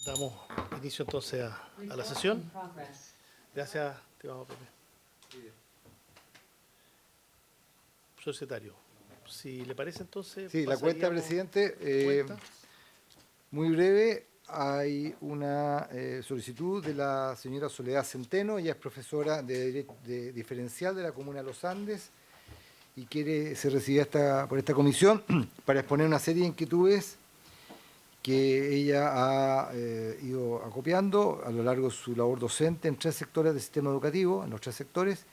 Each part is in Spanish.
Damos inicio entonces a la sesión. Gracias, estimado Pepe. Societario, si le parece entonces... Sí, la cuenta, presidente, muy breve. Hay una solicitud de la señora Soledad Centeno. Ella es profesora de diferencial de la Comuna de Los Andes y quiere ser recibida por esta comisión para exponer una serie de inquietudes que ella ha ido acopiando a lo largo de su labor docente en 3 sectores del sistema educativo, en los 3 sectores,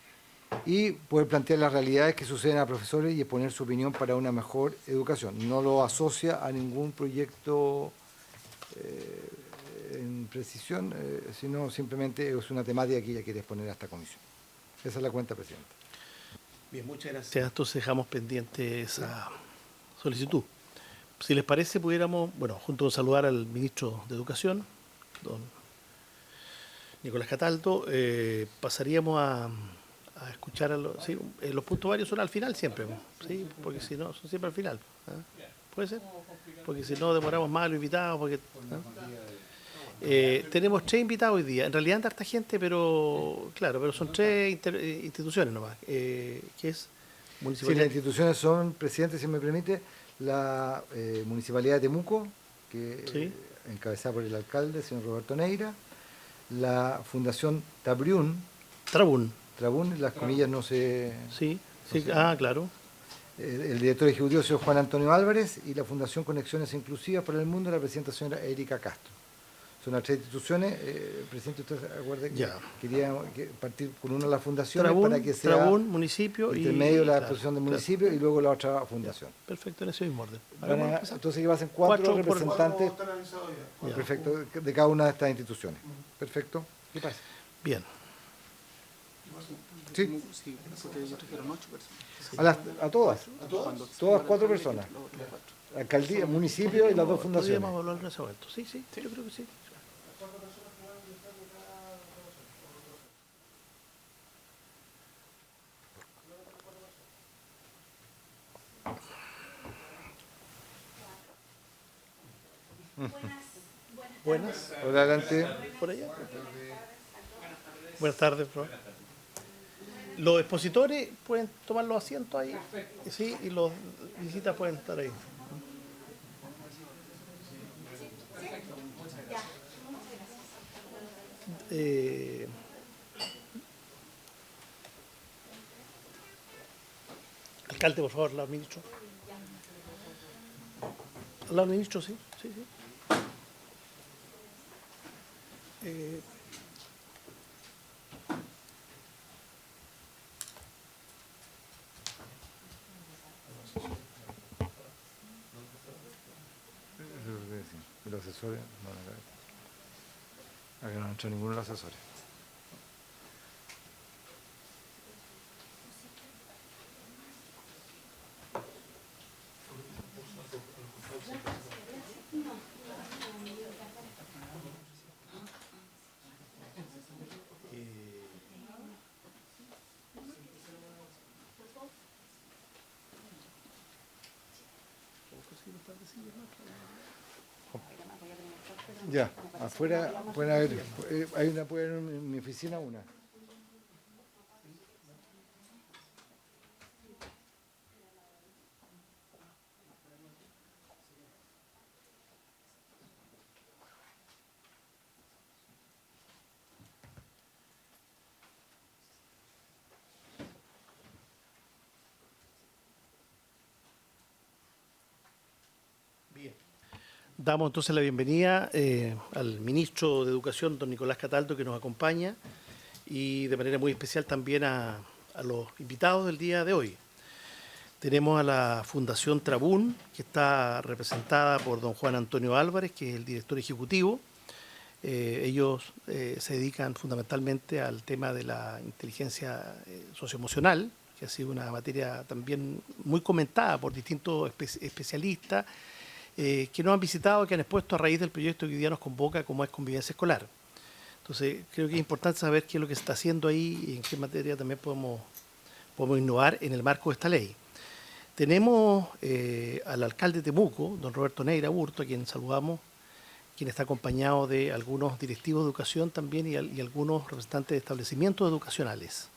y poder plantear las realidades que suceden a profesores y exponer su opinión para una mejor educación. No lo asocia a ningún proyecto en precisión, sino simplemente es una temática que ella quiere exponer a esta comisión. Esa es la cuenta, presidente. Bien, muchas gracias. Entonces dejamos pendiente esa solicitud. Si les parece, pudiéramos, bueno, junto con saludar al ministro de Educación, don Nicolás Cataldo, pasaríamos a escuchar sí, los puntos varios son al final siempre, ¿sí? Porque si no, son siempre al final. ¿Eh? ¿Puede ser? Porque si no demoramos más a los invitados. Porque, tenemos 3 invitados hoy día. En realidad anda harta gente, pero claro, pero son 3 instituciones nomás. ¿Qué es? Sí, las instituciones son, presidente, si me permite, la Municipalidad de Temuco, que ¿sí? Encabezada por el alcalde, señor Roberto Neira, la Fundación Trabún, las comillas no se... Sí, no sí, se, claro. El director ejecutivo, señor Juan Antonio Álvarez, y la Fundación Conexiones Inclusivas para el Mundo, la presidenta señora Erika Castro. Son las 3 instituciones. Presidente, usted se acuerda que quería partir con una de las fundaciones para que sea Trabún, municipio intermedio de la claro, exposición del municipio, claro. Y luego la otra fundación. Ya, perfecto, en ese mismo orden. Entonces llevasen 4 representantes perfecto, de cada una de estas instituciones. Perfecto. ¿Qué pasa? Bien. Sí. Sí, porque ellos trajeron 8 personas. ¿A todas? Todas 4 personas. Alcaldía, municipio y las 2 fundaciones. Podríamos hablar en ese momento. Sí, yo creo que sí. Buenas. Hola, adelante. Por allá. Buenas tardes, profe. Los expositores pueden tomar los asientos ahí, sí, y los visitas pueden estar ahí. Alcalde, por favor, al lado del ministro. Al lado del ministro, sí. Los asesores, no, acá no entra ninguno de los asesores. Ya, afuera pueden haber, puede haber en mi oficina una. Bien. Damos entonces la bienvenida al ministro de Educación, don Nicolás Cataldo, que nos acompaña, y de manera muy especial también a los invitados del día de hoy. Tenemos a la Fundación Trabún, que está representada por don Juan Antonio Álvarez, que es el director ejecutivo. Ellos se dedican fundamentalmente al tema de la inteligencia socioemocional, que ha sido una materia también muy comentada por distintos especialistas, que nos han visitado, que han expuesto a raíz del proyecto que hoy día nos convoca, como es Convivencia Escolar. Entonces, creo que es importante saber qué es lo que se está haciendo ahí y en qué materia también podemos innovar en el marco de esta ley. Tenemos al alcalde de Temuco, don Roberto Neira Burto, a quien saludamos, quien está acompañado de algunos directivos de educación también y algunos representantes de establecimientos educacionales.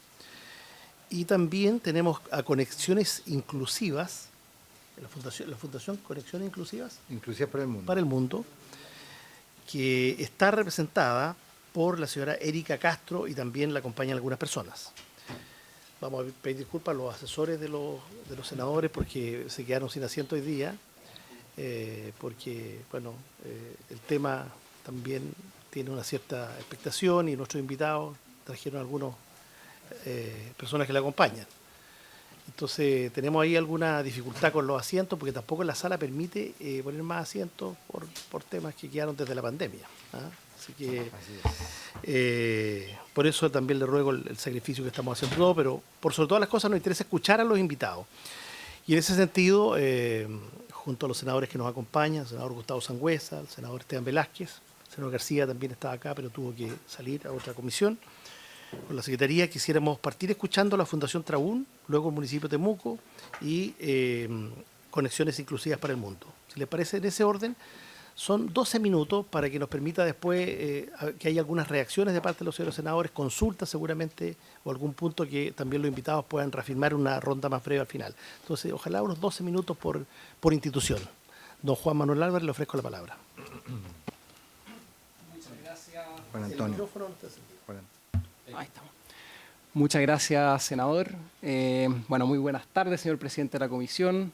Y también tenemos a Conexiones Inclusivas, la Fundación Conexiones Inclusivas. Inclusivas para el mundo. Para el mundo, que está representada por la señora Erika Castro y también la acompañan algunas personas. Vamos a pedir disculpas a los asesores de los senadores porque se quedaron sin asiento hoy día, porque bueno, el tema también tiene una cierta expectación y nuestros invitados trajeron algunas personas que la acompañan. Entonces tenemos ahí alguna dificultad con los asientos porque tampoco la sala permite poner más asientos por temas que quedaron desde la pandemia, ¿ah? Así que por eso también le ruego el sacrificio que estamos haciendo todo, pero por sobre todas las cosas nos interesa escuchar a los invitados. Y en ese sentido, junto a los senadores que nos acompañan, el senador Gustavo Sangüesa, el senador Esteban Velázquez, el senador García también estaba acá, pero tuvo que salir a otra comisión. Con la Secretaría quisiéramos partir escuchando a la Fundación Trabún, luego el municipio de Temuco y Conexiones Inclusivas para el Mundo. Si les parece, en ese orden, son 12 minutos para que nos permita después que haya algunas reacciones de parte de los señores senadores, consultas seguramente, o algún punto que también los invitados puedan reafirmar una ronda más breve al final. Entonces, ojalá unos 12 minutos por institución. Don Juan Manuel Álvarez, le ofrezco la palabra. Muchas gracias. Juan Antonio. Ahí estamos. Muchas gracias, senador. Bueno, muy buenas tardes, señor presidente de la comisión,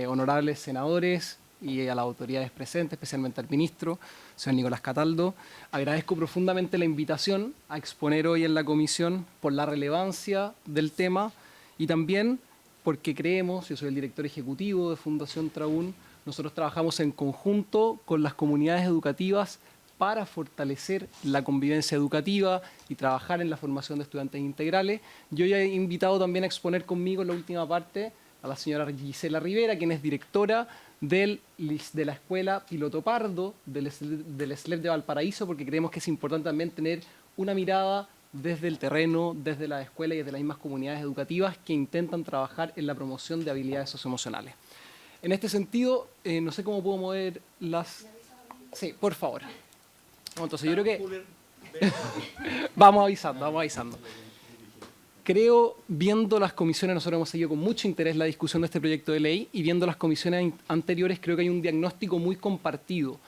honorables senadores y a las autoridades presentes, especialmente al ministro, señor Nicolás Cataldo. Agradezco profundamente la invitación a exponer hoy en la comisión por la relevancia del tema y también porque creemos, yo soy el director ejecutivo de Fundación Trabún, nosotros trabajamos en conjunto con las comunidades educativas para fortalecer la convivencia educativa y trabajar en la formación de estudiantes integrales. Yo ya he invitado también a exponer conmigo en la última parte a la señora Gisela Rivera, quien es directora de la Escuela Piloto Pardo del SLEP de Valparaíso, porque creemos que es importante también tener una mirada desde el terreno, desde la escuela y desde las mismas comunidades educativas que intentan trabajar en la promoción de habilidades socioemocionales. En este sentido, no sé cómo puedo mover las... Sí, por favor. Entonces yo creo que vamos avisando. Creo, viendo las comisiones, nosotros hemos seguido con mucho interés la discusión de este proyecto de ley y viendo las comisiones anteriores creo que hay un diagnóstico muy compartido.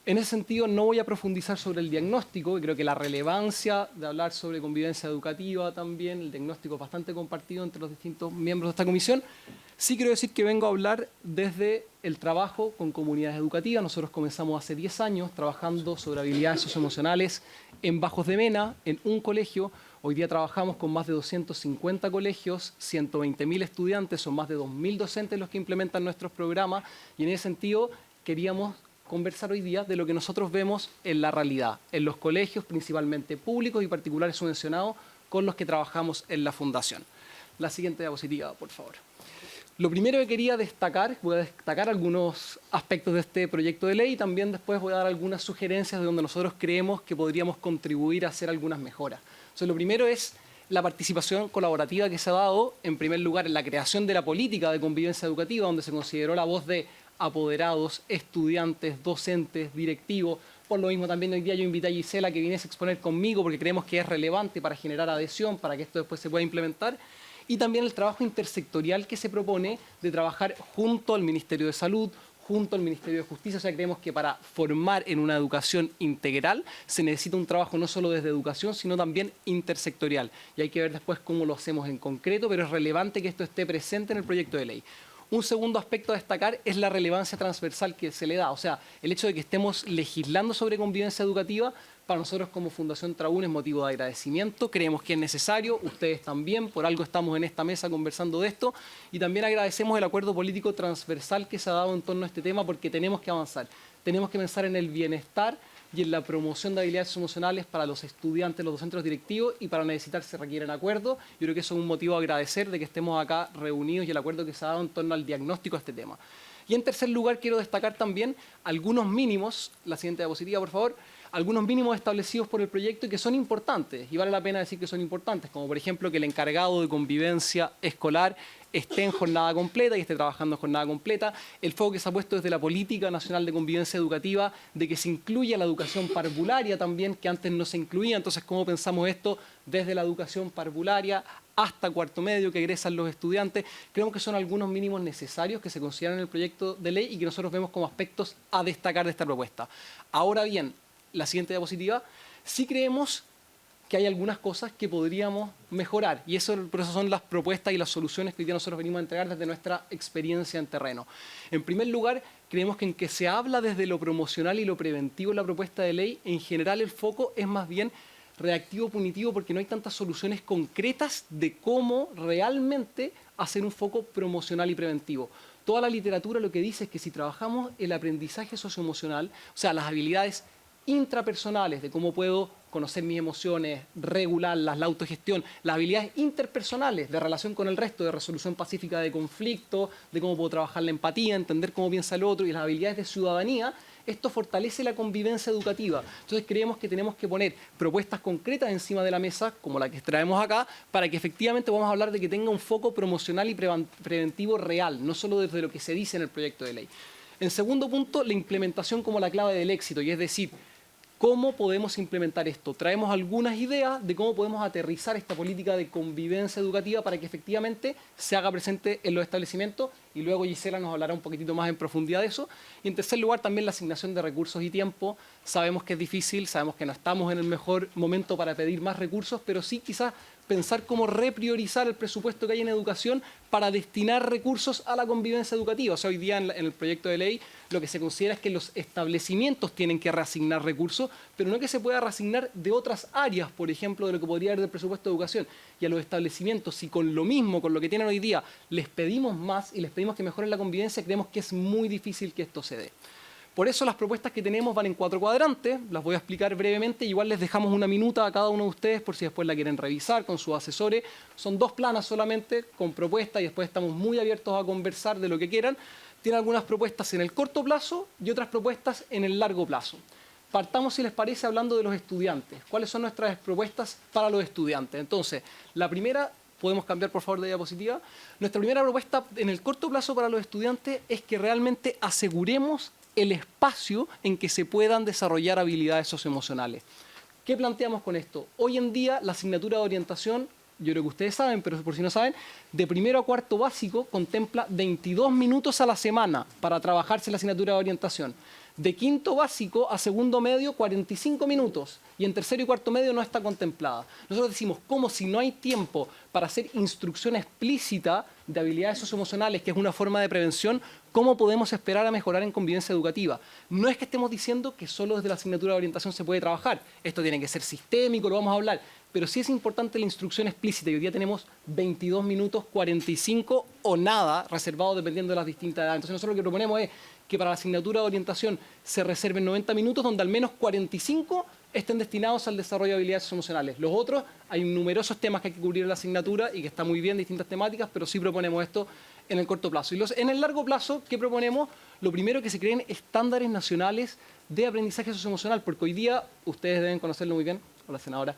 En ese sentido no voy a profundizar sobre el diagnóstico, creo que la relevancia de hablar sobre convivencia educativa también, el diagnóstico es bastante compartido entre los distintos miembros de esta comisión. Sí quiero decir que vengo a hablar desde el trabajo con comunidades educativas. Nosotros comenzamos hace 10 años trabajando sobre habilidades socioemocionales en Bajos de Mena, en un colegio. Hoy día trabajamos con más de 250 colegios, 120.000 estudiantes, son más de 2.000 docentes los que implementan nuestros programas y en ese sentido queríamos conversar hoy día de lo que nosotros vemos en la realidad, en los colegios principalmente públicos y particulares subvencionados con los que trabajamos en la Fundación. La siguiente diapositiva, por favor. Lo primero que quería destacar, voy a destacar algunos aspectos de este proyecto de ley y también después voy a dar algunas sugerencias de donde nosotros creemos que podríamos contribuir a hacer algunas mejoras. Entonces, lo primero es la participación colaborativa que se ha dado, en primer lugar, en la creación de la política de convivencia educativa, donde se consideró la voz de apoderados, estudiantes, docentes, directivos. Por lo mismo, también hoy día yo invité a Gisela que viniese a exponer conmigo porque creemos que es relevante para generar adhesión, para que esto después se pueda implementar. Y también el trabajo intersectorial que se propone de trabajar junto al Ministerio de Salud, junto al Ministerio de Justicia. O sea, creemos que para formar en una educación integral se necesita un trabajo no solo desde educación, sino también intersectorial. Y hay que ver después cómo lo hacemos en concreto, pero es relevante que esto esté presente en el proyecto de ley. Un segundo aspecto a destacar es la relevancia transversal que se le da. O sea, el hecho de que estemos legislando sobre convivencia educativa, para nosotros como Fundación Trabún es motivo de agradecimiento. Creemos que es necesario, ustedes también, por algo estamos en esta mesa conversando de esto. Y también agradecemos el acuerdo político transversal que se ha dado en torno a este tema porque tenemos que avanzar. Tenemos que pensar en el bienestar y en la promoción de habilidades emocionales para los estudiantes, los docentes, los directivos, y para necesitar se requieren acuerdos. Yo creo que eso es un motivo a agradecer de que estemos acá reunidos y el acuerdo que se ha dado en torno al diagnóstico de este tema. Y en tercer lugar, quiero destacar también algunos mínimos, la siguiente diapositiva, por favor, algunos mínimos establecidos por el proyecto y que son importantes, y vale la pena decir que son importantes, como por ejemplo que el encargado de convivencia escolar esté en jornada completa y esté trabajando en jornada completa, el foco que se ha puesto desde la Política Nacional de Convivencia Educativa de que se incluya la educación parvularia también, que antes no se incluía. Entonces, ¿cómo pensamos esto desde la educación parvularia hasta cuarto medio que egresan los estudiantes? Creemos que son algunos mínimos necesarios que se consideran en el proyecto de ley y que nosotros vemos como aspectos a destacar de esta propuesta. Ahora bien, la siguiente diapositiva, sí creemos que hay algunas cosas que podríamos mejorar, y por eso son las propuestas y las soluciones que hoy día nosotros venimos a entregar desde nuestra experiencia en terreno. En primer lugar, creemos que en que se habla desde lo promocional y lo preventivo en la propuesta de ley, en general el foco es más bien reactivo-punitivo, porque no hay tantas soluciones concretas de cómo realmente hacer un foco promocional y preventivo. Toda la literatura lo que dice es que si trabajamos el aprendizaje socioemocional, o sea, las habilidades intrapersonales de cómo puedo conocer mis emociones, regularlas, la autogestión, las habilidades interpersonales de relación con el resto, de resolución pacífica de conflictos, de cómo puedo trabajar la empatía, entender cómo piensa el otro, y las habilidades de ciudadanía, esto fortalece la convivencia educativa. Entonces creemos que tenemos que poner propuestas concretas encima de la mesa, como la que traemos acá, para que efectivamente vamos a hablar de que tenga un foco promocional y preventivo real, no solo desde lo que se dice en el proyecto de ley. En segundo punto, la implementación como la clave del éxito, y es decir, ¿cómo podemos implementar esto? Traemos algunas ideas de cómo podemos aterrizar esta política de convivencia educativa para que efectivamente se haga presente en los establecimientos, y luego Gisela nos hablará un poquitito más en profundidad de eso. Y en tercer lugar, también la asignación de recursos y tiempo. Sabemos que es difícil, sabemos que no estamos en el mejor momento para pedir más recursos, pero sí quizás pensar cómo repriorizar el presupuesto que hay en educación para destinar recursos a la convivencia educativa. O sea, hoy día en el proyecto de ley lo que se considera es que los establecimientos tienen que reasignar recursos, pero no que se pueda reasignar de otras áreas, por ejemplo, de lo que podría haber del presupuesto de educación. Y a los establecimientos, si con lo mismo, con lo que tienen hoy día, les pedimos más y les pedimos que mejoren la convivencia, creemos que es muy difícil que esto se dé. Por eso las propuestas que tenemos van en 4 cuadrantes, las voy a explicar brevemente, igual les dejamos una minuta a cada uno de ustedes por si después la quieren revisar con sus asesores. Son 2 planas solamente con propuestas y después estamos muy abiertos a conversar de lo que quieran. Tienen algunas propuestas en el corto plazo y otras propuestas en el largo plazo. Partamos, si les parece, hablando de los estudiantes. ¿Cuáles son nuestras propuestas para los estudiantes? Entonces, la primera, podemos cambiar por favor de diapositiva. Nuestra primera propuesta en el corto plazo para los estudiantes es que realmente aseguremos el espacio en que se puedan desarrollar habilidades socioemocionales. ¿Qué planteamos con esto? Hoy en día la asignatura de orientación, yo creo que ustedes saben, pero por si no saben, de primero a cuarto básico contempla 22 minutos a la semana para trabajarse la asignatura de orientación. De quinto básico a segundo medio, 45 minutos. Y en tercero y cuarto medio no está contemplada. Nosotros decimos, ¿cómo si no hay tiempo para hacer instrucción explícita de habilidades socioemocionales, que es una forma de prevención, cómo podemos esperar a mejorar en convivencia educativa? No es que estemos diciendo que solo desde la asignatura de orientación se puede trabajar. Esto tiene que ser sistémico, lo vamos a hablar. Pero sí es importante la instrucción explícita. Y hoy día tenemos 22 minutos, 45 o nada, reservado dependiendo de las distintas edades. Entonces nosotros lo que proponemos es que para la asignatura de orientación se reserven 90 minutos, donde al menos 45 estén destinados al desarrollo de habilidades socioemocionales. Los otros, hay numerosos temas que hay que cubrir en la asignatura y que está muy bien, distintas temáticas, pero sí proponemos esto en el corto plazo. Y en el largo plazo, ¿qué proponemos? Lo primero, que se creen estándares nacionales de aprendizaje socioemocional, porque hoy día, ustedes deben conocerlo muy bien, hola senadora,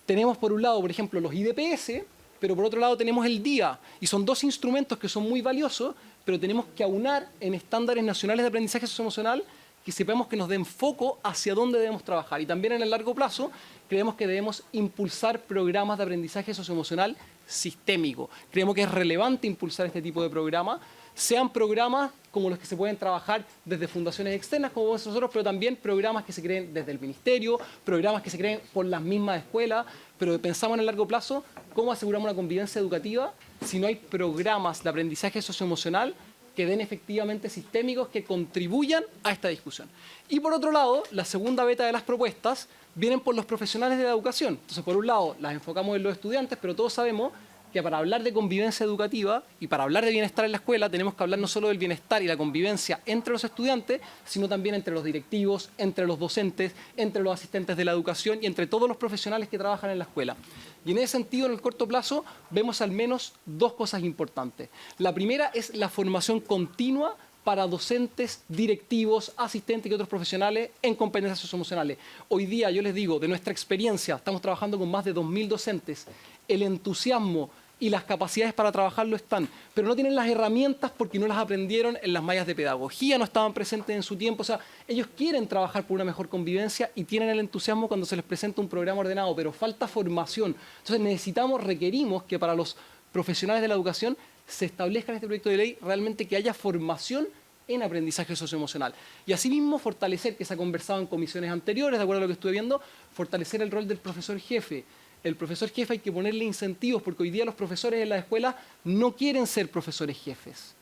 tenemos por un lado, por ejemplo, los IDPS, pero por otro lado tenemos el DIA, y son 2 instrumentos que son muy valiosos, pero tenemos que aunar en estándares nacionales de aprendizaje socioemocional que sepamos que nos den foco hacia dónde debemos trabajar. Y también en el largo plazo creemos que debemos impulsar programas de aprendizaje socioemocional sistémico. Creemos que es relevante impulsar este tipo de programas, sean programas como los que se pueden trabajar desde fundaciones externas, como nosotros, pero también programas que se creen desde el ministerio, programas que se creen por las mismas escuelas, pero pensamos en el largo plazo cómo aseguramos una convivencia educativa si no hay programas de aprendizaje socioemocional que den efectivamente sistémicos que contribuyan a esta discusión. Y por otro lado, la segunda beta de las propuestas vienen por los profesionales de la educación. Entonces, por un lado, las enfocamos en los estudiantes, pero todos sabemos que para hablar de convivencia educativa y para hablar de bienestar en la escuela tenemos que hablar no solo del bienestar y la convivencia entre los estudiantes, sino también entre los directivos, entre los docentes, entre los asistentes de la educación y entre todos los profesionales que trabajan en la escuela. Y en ese sentido, en el corto plazo, vemos al menos 2 cosas importantes. La primera es la formación continua para docentes, directivos, asistentes y otros profesionales en competencias socioemocionales. Hoy día, yo les digo, de nuestra experiencia, estamos trabajando con más de 2.000 docentes. El entusiasmo y las capacidades para trabajarlo están, pero no tienen las herramientas porque no las aprendieron en las mallas de pedagogía, no estaban presentes en su tiempo. O sea, ellos quieren trabajar por una mejor convivencia y tienen el entusiasmo cuando se les presenta un programa ordenado, pero falta formación. Entonces requerimos que para los profesionales de la educación se establezca en este proyecto de ley realmente que haya formación en aprendizaje socioemocional. Y asimismo fortalecer, que se ha conversado en comisiones anteriores, de acuerdo a lo que estuve viendo, fortalecer el rol del profesor jefe. El profesor jefe hay que ponerle incentivos, porque hoy día los profesores en la escuela no quieren ser profesores jefes.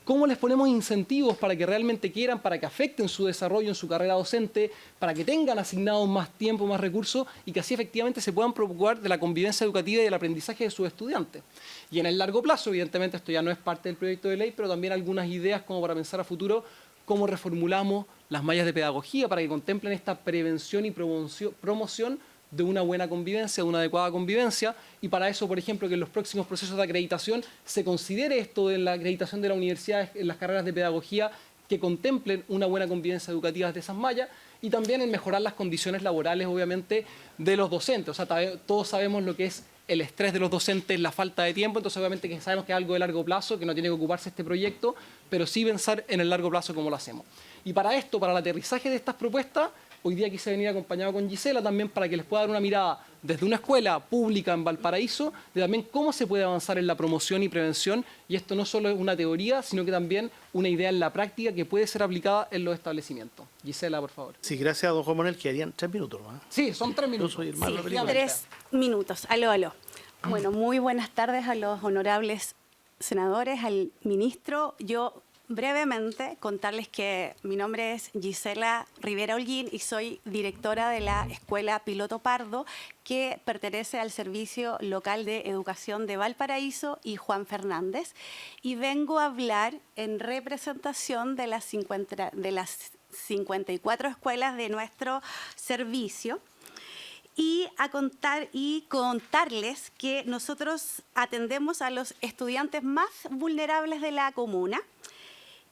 ¿Cómo les ponemos incentivos para que realmente quieran, para que afecten su desarrollo en su carrera docente, para que tengan asignados más tiempo, más recursos y que así efectivamente se puedan preocupar de la convivencia educativa y del aprendizaje de sus estudiantes? Y en el largo plazo, evidentemente, esto ya no es parte del proyecto de ley, pero también algunas ideas como para pensar a futuro cómo reformulamos las mallas de pedagogía para que contemplen esta prevención y promoción de una buena convivencia, de una adecuada convivencia, y para eso, por ejemplo, que en los próximos procesos de acreditación se considere esto de la acreditación de la universidad en las carreras de pedagogía que contemplen una buena convivencia educativa de esas mallas, y también en mejorar las condiciones laborales, obviamente, de los docentes. O sea, todos sabemos lo que es el estrés de los docentes, la falta de tiempo, entonces obviamente que sabemos que es algo de largo plazo, que no tiene que ocuparse este proyecto, pero sí pensar en el largo plazo cómo lo hacemos. Y para esto, para el aterrizaje de estas propuestas, hoy día quise venir acompañado con Gisela también para que les pueda dar una mirada desde una escuela pública en Valparaíso de también cómo se puede avanzar en la promoción y prevención, y esto no solo es una teoría, sino que también una idea en la práctica que puede ser aplicada en los establecimientos. Gisela, por favor. Sí, gracias a don Juan Manuel, que harían 3 minutos más. Sí, son 3 minutos. Yo soy el malo de la película. 3 minutos. Aló. Bueno, muy buenas tardes a los honorables senadores, al ministro. Yo brevemente contarles que mi nombre es Gisela Rivera Holguín y soy directora de la Escuela Piloto Pardo, que pertenece al Servicio Local de Educación de Valparaíso y Juan Fernández, y vengo a hablar en representación de las 54 escuelas de nuestro servicio y contarles que nosotros atendemos a los estudiantes más vulnerables de la comuna.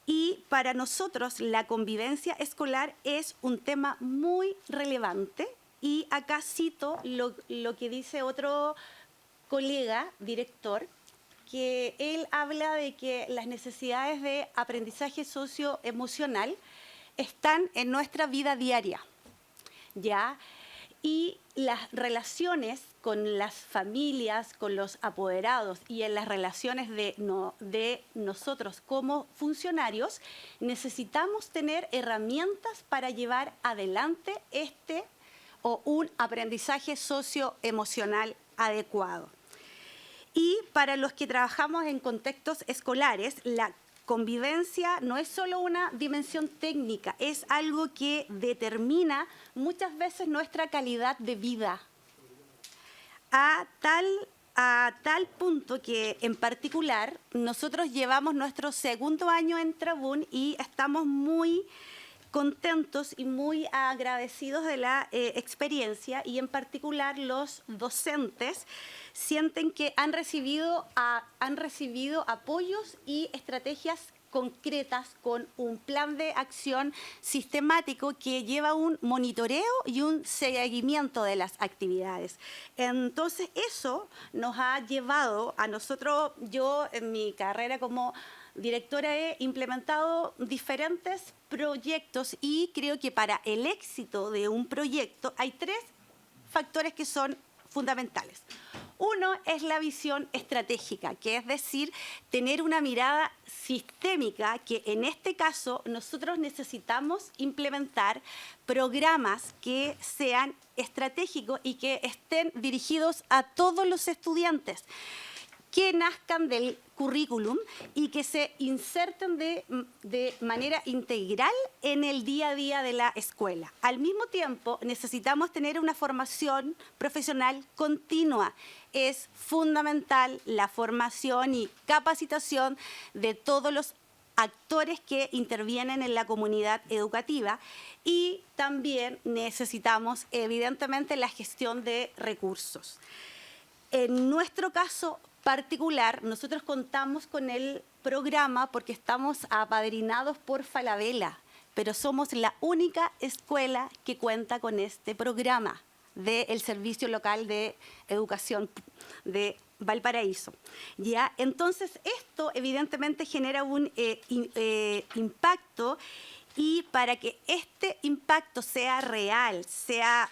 Y para nosotros la convivencia escolar es un tema muy relevante, y acá cito lo que dice otro colega director, que él habla de que las necesidades de aprendizaje socioemocional están en nuestra vida diaria, ¿ya? Y las relaciones con las familias, con los apoderados y en las relaciones de nosotros como funcionarios, necesitamos tener herramientas para llevar adelante un aprendizaje socioemocional adecuado. Y para los que trabajamos en contextos escolares, la convivencia no es solo una dimensión técnica, es algo que determina muchas veces nuestra calidad de vida. A tal punto que, en particular, nosotros llevamos nuestro 2º año en Trabún y estamos muy contentos y muy agradecidos de la experiencia, y en particular los docentes sienten que han recibido apoyos y estrategias concretas con un plan de acción sistemático que lleva un monitoreo y un seguimiento de las actividades. Entonces, eso nos ha llevado a nosotros, yo en mi carrera como directora he implementado diferentes proyectos, y creo que para el éxito de un proyecto hay 3 factores que son fundamentales. Uno es la visión estratégica, que es decir, tener una mirada sistémica, que en este caso nosotros necesitamos implementar programas que sean estratégicos y que estén dirigidos a todos los estudiantes, que nazcan del currículum y que se inserten de manera integral en el día a día de la escuela. Al mismo tiempo, necesitamos tener una formación profesional continua. Es fundamental la formación y capacitación de todos los actores que intervienen en la comunidad educativa, y también necesitamos, evidentemente, la gestión de recursos. En nuestro caso, particular, nosotros contamos con el programa porque estamos apadrinados por Falabella, pero somos la única escuela que cuenta con este programa del Servicio Local de Educación de Valparaíso. ¿Ya? Entonces, esto evidentemente genera un impacto, y para que este impacto sea real, sea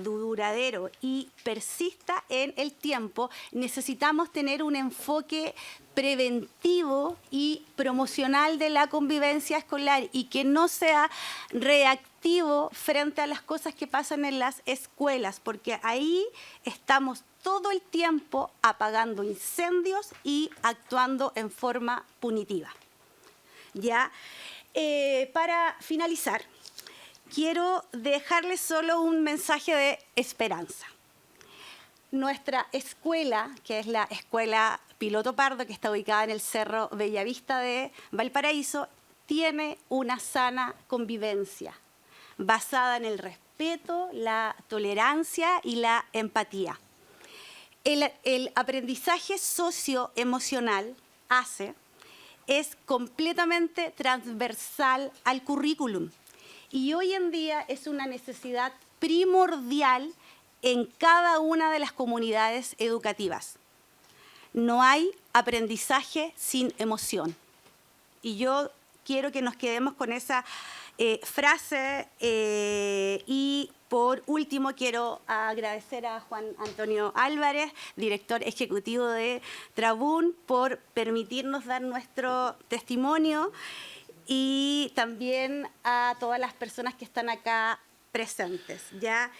duradero y persista en el tiempo, necesitamos tener un enfoque preventivo y promocional de la convivencia escolar y que no sea reactivo frente a las cosas que pasan en las escuelas, porque ahí estamos todo el tiempo apagando incendios y actuando en forma punitiva. Ya, para finalizar, quiero dejarles solo un mensaje de esperanza. Nuestra escuela, que es la Escuela Piloto Pardo, que está ubicada en el Cerro Bellavista de Valparaíso, tiene una sana convivencia basada en el respeto, la tolerancia y la empatía. El aprendizaje socioemocional es completamente transversal al currículum. Y hoy en día es una necesidad primordial en cada una de las comunidades educativas. No hay aprendizaje sin emoción. Y yo quiero que nos quedemos con esa frase. Y por último quiero agradecer a Juan Antonio Álvarez, director ejecutivo de Trabún, por permitirnos dar nuestro testimonio, y también a todas las personas que están acá presentes. ¿Ya?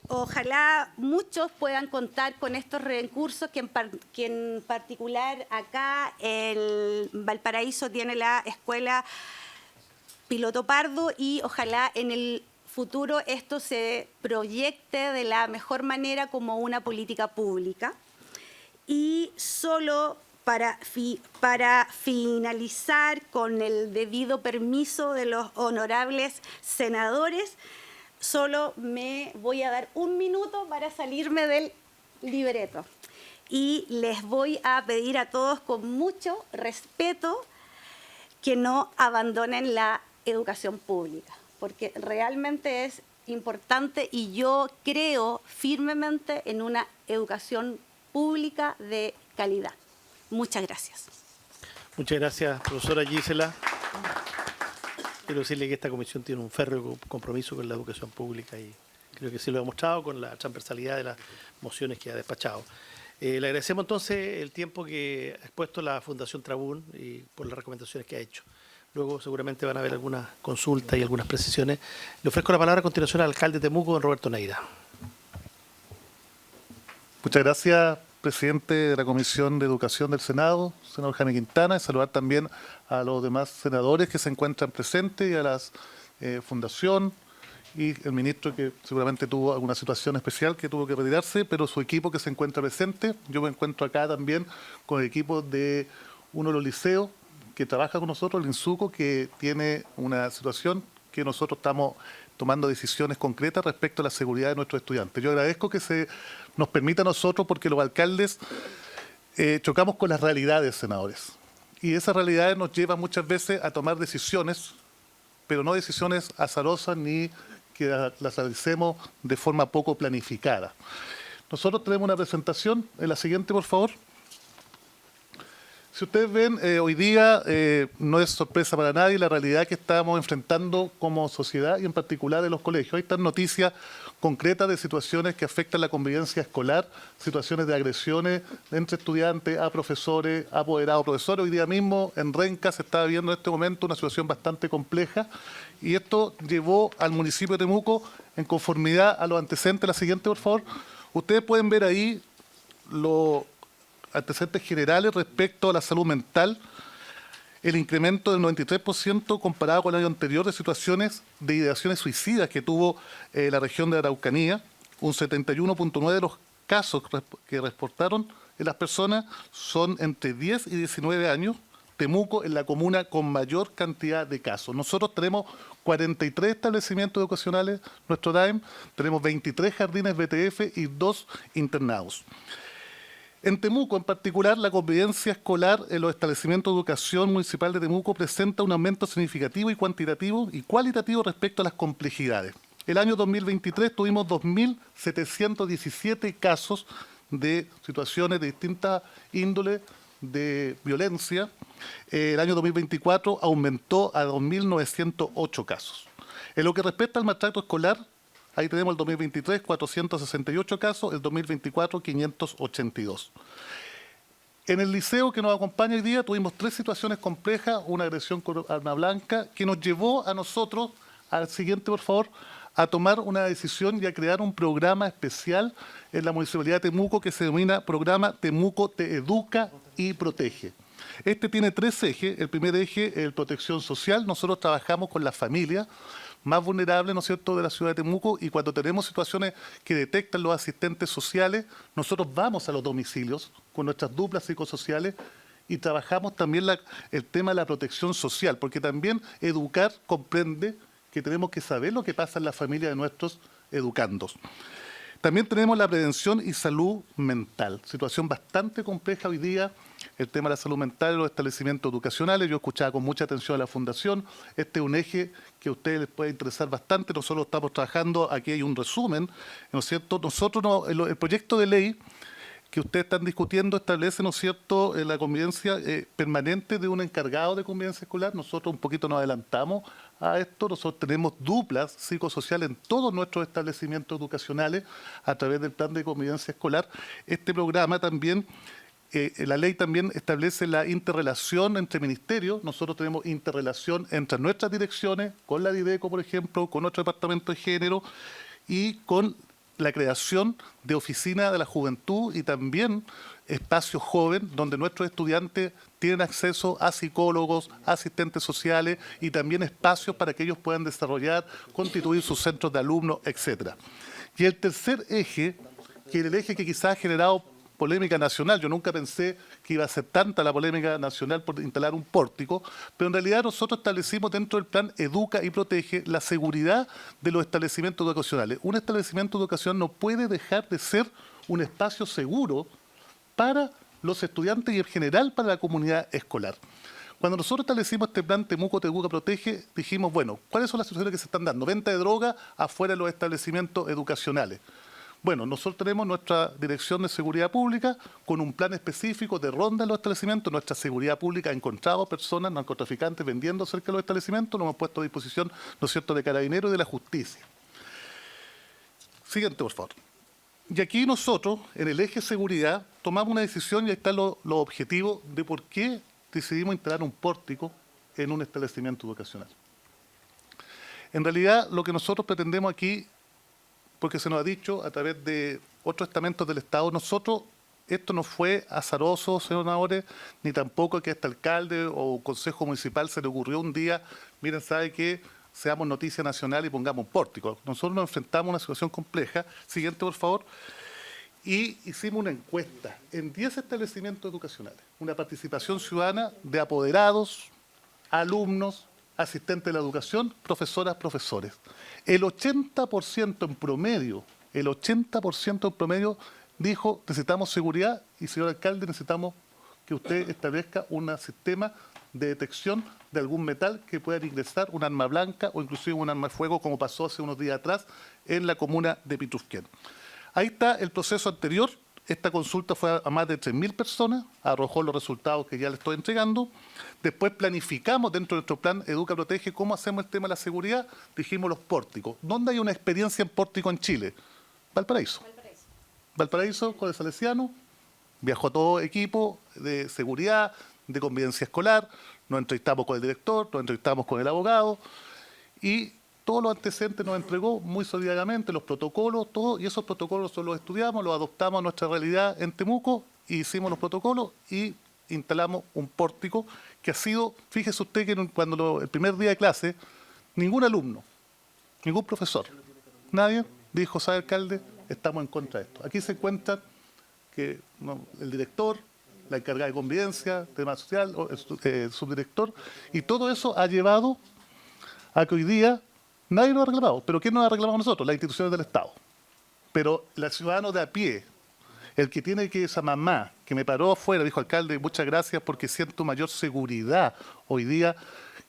Ojalá muchos puedan contar con estos recursos que en particular acá en Valparaíso tiene la Escuela Piloto Pardo, y ojalá en el futuro esto se proyecte de la mejor manera como una política pública. Y solo para finalizar, con el debido permiso de los honorables senadores, solo me voy a dar un minuto para salirme del libreto. Y les voy a pedir a todos con mucho respeto que no abandonen la educación pública, porque realmente es importante, y yo creo firmemente en una educación pública de calidad. Muchas gracias. Muchas gracias, profesora Gisela. Quiero decirle que esta comisión tiene un férreo compromiso con la educación pública, y creo que sí lo ha demostrado con la transversalidad de las mociones que ha despachado. Le agradecemos entonces el tiempo que ha expuesto la Fundación Trabún y por las recomendaciones que ha hecho. Luego seguramente van a haber algunas consultas y algunas precisiones. Le ofrezco la palabra a continuación al alcalde de Temuco, don Roberto Neira. Muchas gracias, presidente de la Comisión de Educación del Senado, senador Jaime Quintana, y saludar también a los demás senadores que se encuentran presentes y a la Fundación y el ministro, que seguramente tuvo alguna situación especial que tuvo que retirarse, pero su equipo que se encuentra presente. Yo me encuentro acá también con el equipo de uno de los liceos que trabaja con nosotros, el INSUCO, que tiene una situación que nosotros estamos tomando decisiones concretas respecto a la seguridad de nuestros estudiantes. Yo agradezco que se nos permita a nosotros, porque los alcaldes chocamos con las realidades, senadores. Y esas realidades nos llevan muchas veces a tomar decisiones, pero no decisiones azarosas ni que las realicemos de forma poco planificada. Nosotros tenemos una presentación, en la siguiente, por favor. Si ustedes ven, hoy día no es sorpresa para nadie la realidad que estamos enfrentando como sociedad y en particular en los colegios. Hay están noticias concretas de situaciones que afectan la convivencia escolar, situaciones de agresiones entre estudiantes, a profesores, a apoderados, profesores. Hoy día mismo en Renca se está viendo en este momento una situación bastante compleja, y esto llevó al municipio de Temuco, en conformidad a los antecedentes. La siguiente, por favor. Ustedes pueden ver ahí los antecedentes generales respecto a la salud mental, el incremento del 93% comparado con el año anterior de situaciones de ideaciones suicidas que tuvo la región de Araucanía. Un 71.9% de los casos que reportaron en las personas son entre 10 y 19 años. Temuco es la comuna con mayor cantidad de casos. Nosotros tenemos 43 establecimientos educacionales, nuestro DAEM, tenemos 23 jardines BTF y 2 internados. En Temuco, en particular, la convivencia escolar en los establecimientos de educación municipal de Temuco presenta un aumento significativo y cuantitativo y cualitativo respecto a las complejidades. El año 2023 tuvimos 2.717 casos de situaciones de distintas índoles de violencia. El año 2024 aumentó a 2.908 casos. En lo que respecta al maltrato escolar, ahí tenemos el 2023, 468 casos, el 2024, 582. En el liceo que nos acompaña hoy día tuvimos 3 situaciones complejas, una agresión con arma blanca, que nos llevó a nosotros, al siguiente por favor, a tomar una decisión y a crear un programa especial en la Municipalidad de Temuco que se denomina Programa Temuco Te Educa y Protege. Este tiene 3 ejes. El primer eje es protección social. Nosotros trabajamos con las familias más vulnerables, ¿no es cierto?, de la ciudad de Temuco, y cuando tenemos situaciones que detectan los asistentes sociales, nosotros vamos a los domicilios con nuestras duplas psicosociales y trabajamos también el tema de la protección social, porque también educar comprende que tenemos que saber lo que pasa en la familia de nuestros educandos. También tenemos la prevención y salud mental, situación bastante compleja hoy día, el tema de la salud mental en los establecimientos educacionales. Yo escuchaba con mucha atención a la Fundación, este es un eje que a ustedes les puede interesar bastante, nosotros estamos trabajando, aquí hay un resumen, ¿no es cierto? Nosotros, el proyecto de ley que ustedes están discutiendo establece, ¿no es cierto?, la convivencia permanente de un encargado de convivencia escolar. Nosotros un poquito nos adelantamos a esto. Nosotros tenemos duplas psicosociales en todos nuestros establecimientos educacionales a través del plan de convivencia escolar. Este programa también, la ley también establece la interrelación entre ministerios. Nosotros tenemos interrelación entre nuestras direcciones, con la Dideco, por ejemplo, con nuestro departamento de género y con la creación de oficina de la juventud y también espacios joven donde nuestros estudiantes tienen acceso a psicólogos, asistentes sociales y también espacios para que ellos puedan desarrollar, constituir sus centros de alumnos, etc. Y el tercer eje, que es el eje que quizás ha generado polémica nacional. Yo nunca pensé que iba a ser tanta la polémica nacional por instalar un pórtico, pero en realidad nosotros establecimos dentro del plan Educa y Protege la seguridad de los establecimientos educacionales. Un establecimiento educacional no puede dejar de ser un espacio seguro para los estudiantes y en general para la comunidad escolar. Cuando nosotros establecimos este plan Temuco Te Educa Protege, dijimos, bueno, ¿cuáles son las situaciones que se están dando? Venta de droga afuera de los establecimientos educacionales. Bueno, nosotros tenemos nuestra Dirección de Seguridad Pública con un plan específico de ronda en los establecimientos. Nuestra seguridad pública ha encontrado personas, narcotraficantes vendiendo cerca de los establecimientos, lo hemos puesto a disposición, ¿no es cierto?, de Carabineros y de la Justicia. Siguiente, por favor. Y aquí nosotros, en el eje seguridad, tomamos una decisión y ahí están los objetivos de por qué decidimos instalar un pórtico en un establecimiento educacional. En realidad, lo que nosotros pretendemos aquí, porque se nos ha dicho a través de otros estamentos del Estado, esto no fue azaroso, senadores, ni tampoco que a este alcalde o consejo municipal se le ocurrió un día, miren, ¿sabe qué?, seamos noticia nacional y pongamos un pórtico. Nosotros nos enfrentamos a una situación compleja. Siguiente, por favor. Y hicimos una encuesta en 10 establecimientos educacionales, una participación ciudadana de apoderados, alumnos, asistentes de la educación, profesoras, profesores. El 80% en promedio, dijo, necesitamos seguridad y, señor alcalde, necesitamos que usted establezca un sistema de detección de algún metal que pueda ingresar, un arma blanca o inclusive un arma de fuego, como pasó hace unos días atrás en la comuna de Pitrufquén. Ahí está el proceso anterior. Esta consulta fue a más de 3.000 personas, arrojó los resultados que ya le estoy entregando. Después planificamos dentro de nuestro plan Educa Protege cómo hacemos el tema de la seguridad. Dijimos los pórticos. ¿Dónde hay una experiencia en pórtico en Chile? Valparaíso. Valparaíso, con el Salesiano, viajó todo equipo de seguridad, de convivencia escolar, nos entrevistamos con el director, nos entrevistamos con el abogado y todos los antecedentes nos entregó muy solidariamente, los protocolos, todo, y esos protocolos los estudiamos, los adoptamos a nuestra realidad en Temuco, y hicimos los protocolos y instalamos un pórtico que ha sido, fíjese usted que cuando el primer día de clase, ningún alumno, ningún profesor, nadie dijo, ¿sabe, alcalde? Estamos en contra de esto. Aquí se encuentran que el director, la encargada de convivencia, tema social, el subdirector, y todo eso ha llevado a que hoy día nadie nos ha reclamado. ¿Pero quién nos ha reclamado nosotros? Las instituciones del Estado. Pero el ciudadano de a pie, El que tiene que, esa mamá que me paró afuera, dijo: alcalde, muchas gracias porque siento mayor seguridad hoy día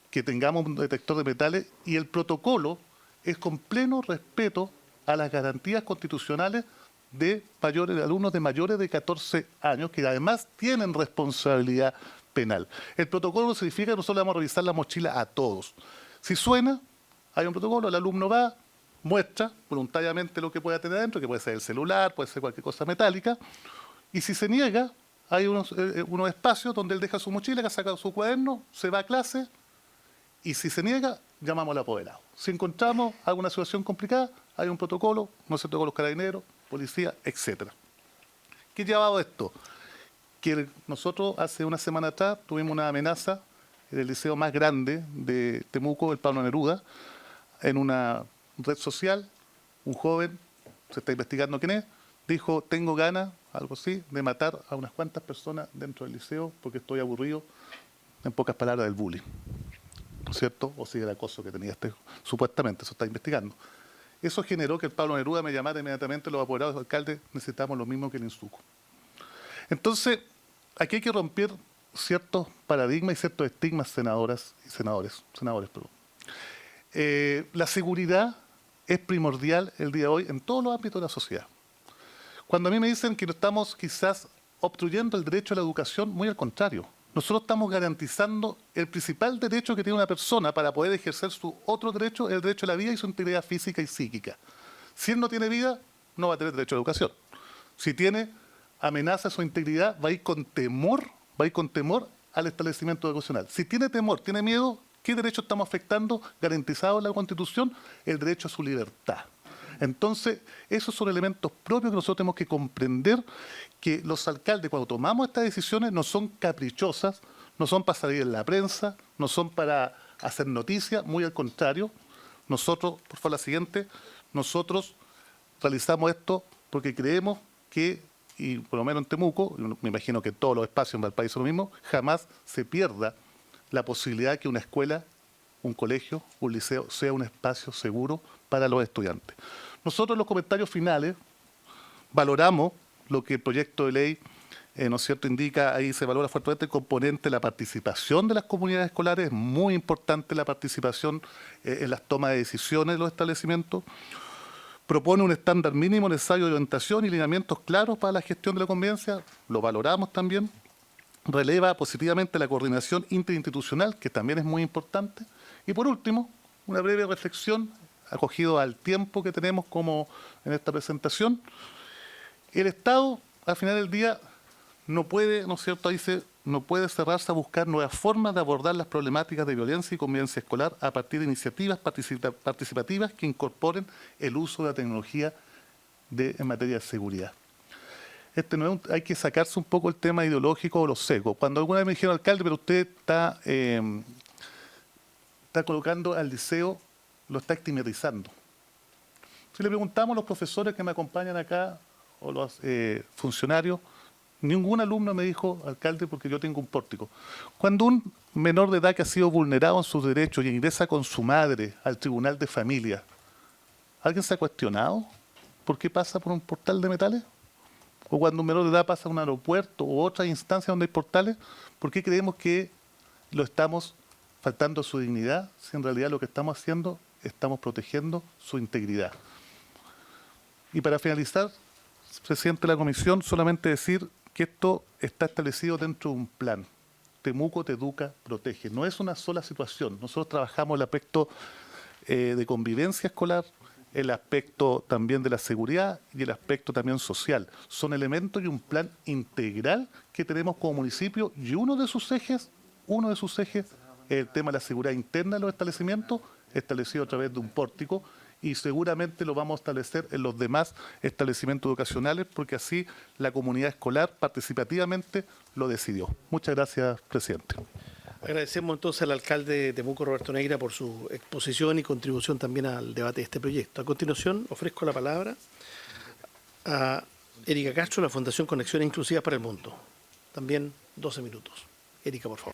que tengamos un detector de metales, y el protocolo es con pleno respeto a las garantías constitucionales de alumnos de mayores de 14 años, que además tienen responsabilidad penal. El protocolo significa que nosotros le vamos a revisar la mochila a todos. Si suena, hay un protocolo, el alumno va, muestra voluntariamente lo que pueda tener adentro, que puede ser el celular, puede ser cualquier cosa metálica, y si se niega, hay unos espacios donde él deja su mochila, que ha sacado su cuaderno, se va a clase, y si se niega, llamamos al apoderado. Si encontramos alguna situación complicada, hay un protocolo, no se toca con los carabineros, policía, etc. ¿Qué ha llevado esto? Que nosotros hace una semana atrás tuvimos una amenaza en el liceo más grande de Temuco, el Pablo Neruda, en una red social. Un joven, se está investigando quién es, dijo: tengo ganas, algo así, de matar a unas cuantas personas dentro del liceo porque estoy aburrido, en pocas palabras, del bullying, ¿no es cierto? O sí, el acoso que tenía supuestamente, eso está investigando. Eso generó que el Pablo Neruda me llamara inmediatamente: los apoderados, alcalde, necesitamos lo mismo que el Insuco. Entonces, aquí hay que romper ciertos paradigmas y ciertos estigmas, senadores. La seguridad es primordial el día de hoy en todos los ámbitos de la sociedad. Cuando a mí me dicen que no estamos quizás obstruyendo el derecho a la educación, muy al contrario. Nosotros estamos garantizando el principal derecho que tiene una persona para poder ejercer su otro derecho, el derecho a la vida y su integridad física y psíquica. Si él no tiene vida, no va a tener derecho a la educación. Si tiene amenaza a su integridad, va a ir con temor al establecimiento educacional. Si tiene temor, tiene miedo, ¿qué derecho estamos afectando garantizado en la Constitución? El derecho a su libertad. Entonces, esos son elementos propios que nosotros tenemos que comprender, que los alcaldes, cuando tomamos estas decisiones, no son caprichosas, no son para salir en la prensa, no son para hacer noticias, muy al contrario. Nosotros, por favor, la siguiente, nosotros realizamos esto porque creemos que, y por lo menos en Temuco, me imagino que en todos los espacios en Valparaíso es lo mismo, jamás se pierda la posibilidad de que una escuela, un colegio, un liceo, sea un espacio seguro para los estudiantes. Nosotros en los comentarios finales valoramos lo que el proyecto de ley, ¿no es cierto?, indica. Ahí se valora fuertemente el componente de la participación de las comunidades escolares. Es muy importante la participación en las tomas de decisiones de los establecimientos. Propone un estándar mínimo necesario de orientación y lineamientos claros para la gestión de la convivencia. Lo valoramos también. Releva positivamente la coordinación interinstitucional, que también es muy importante. Y por último, una breve reflexión, acogido al tiempo que tenemos como en esta presentación. El Estado, al final del día, no puede, ¿no es cierto?, dice, no puede cerrarse a buscar nuevas formas de abordar las problemáticas de violencia y convivencia escolar a partir de iniciativas participativas que incorporen el uso de la tecnología en materia de seguridad. Hay que sacarse un poco el tema ideológico o los secos. Cuando alguna vez me dijeron: alcalde, pero usted está colocando al liceo, lo está estigmatizando. Si le preguntamos a los profesores que me acompañan acá, o los funcionarios, ningún alumno me dijo: alcalde, porque yo tengo un pórtico. Cuando un menor de edad que ha sido vulnerado en sus derechos y ingresa con su madre al tribunal de familia, ¿alguien se ha cuestionado por qué pasa por un portal de metales? O cuando un menor de edad pasa a un aeropuerto u otra instancia donde hay portales, ¿por qué creemos que lo estamos faltando a su dignidad, si en realidad lo que estamos haciendo, estamos protegiendo su integridad? Y para finalizar, presidente de la comisión, solamente decir que esto está establecido dentro de un plan. Temuco te educa, protege. No es una sola situación. Nosotros trabajamos el aspecto de convivencia escolar, el aspecto también de la seguridad y el aspecto también social. Son elementos y un plan integral que tenemos como municipio, y uno de sus ejes es el tema de la seguridad interna de los establecimientos, establecido a través de un pórtico, y seguramente lo vamos a establecer en los demás establecimientos educacionales, porque así la comunidad escolar participativamente lo decidió. Muchas gracias, presidente. Agradecemos entonces al alcalde de Temuco, Roberto Neira, por su exposición y contribución también al debate de este proyecto. A continuación, ofrezco la palabra a Erika Castro, de la Fundación Conexiones Inclusivas para el Mundo. También 12 minutos. Erika, por favor.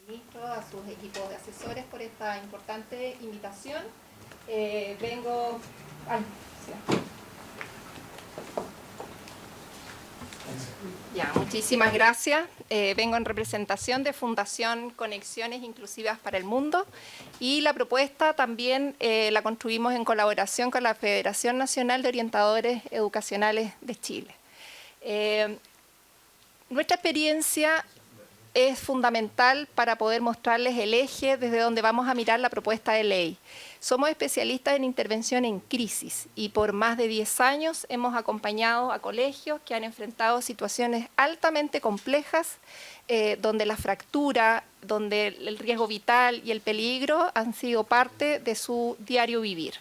Ministro, a sus equipos de asesores por esta importante invitación Vengo... Ay, sí. Ya, muchísimas gracias. Vengo en representación de Fundación Conexiones Inclusivas para el Mundo y la propuesta también la construimos en colaboración con la Federación Nacional de Orientadores Educacionales de Chile. Nuestra experiencia es fundamental para poder mostrarles el eje desde donde vamos a mirar la propuesta de ley. Somos especialistas en intervención en crisis y por más de 10 años hemos acompañado a colegios que han enfrentado situaciones altamente complejas, donde la fractura, donde el riesgo vital y el peligro han sido parte de su diario vivir.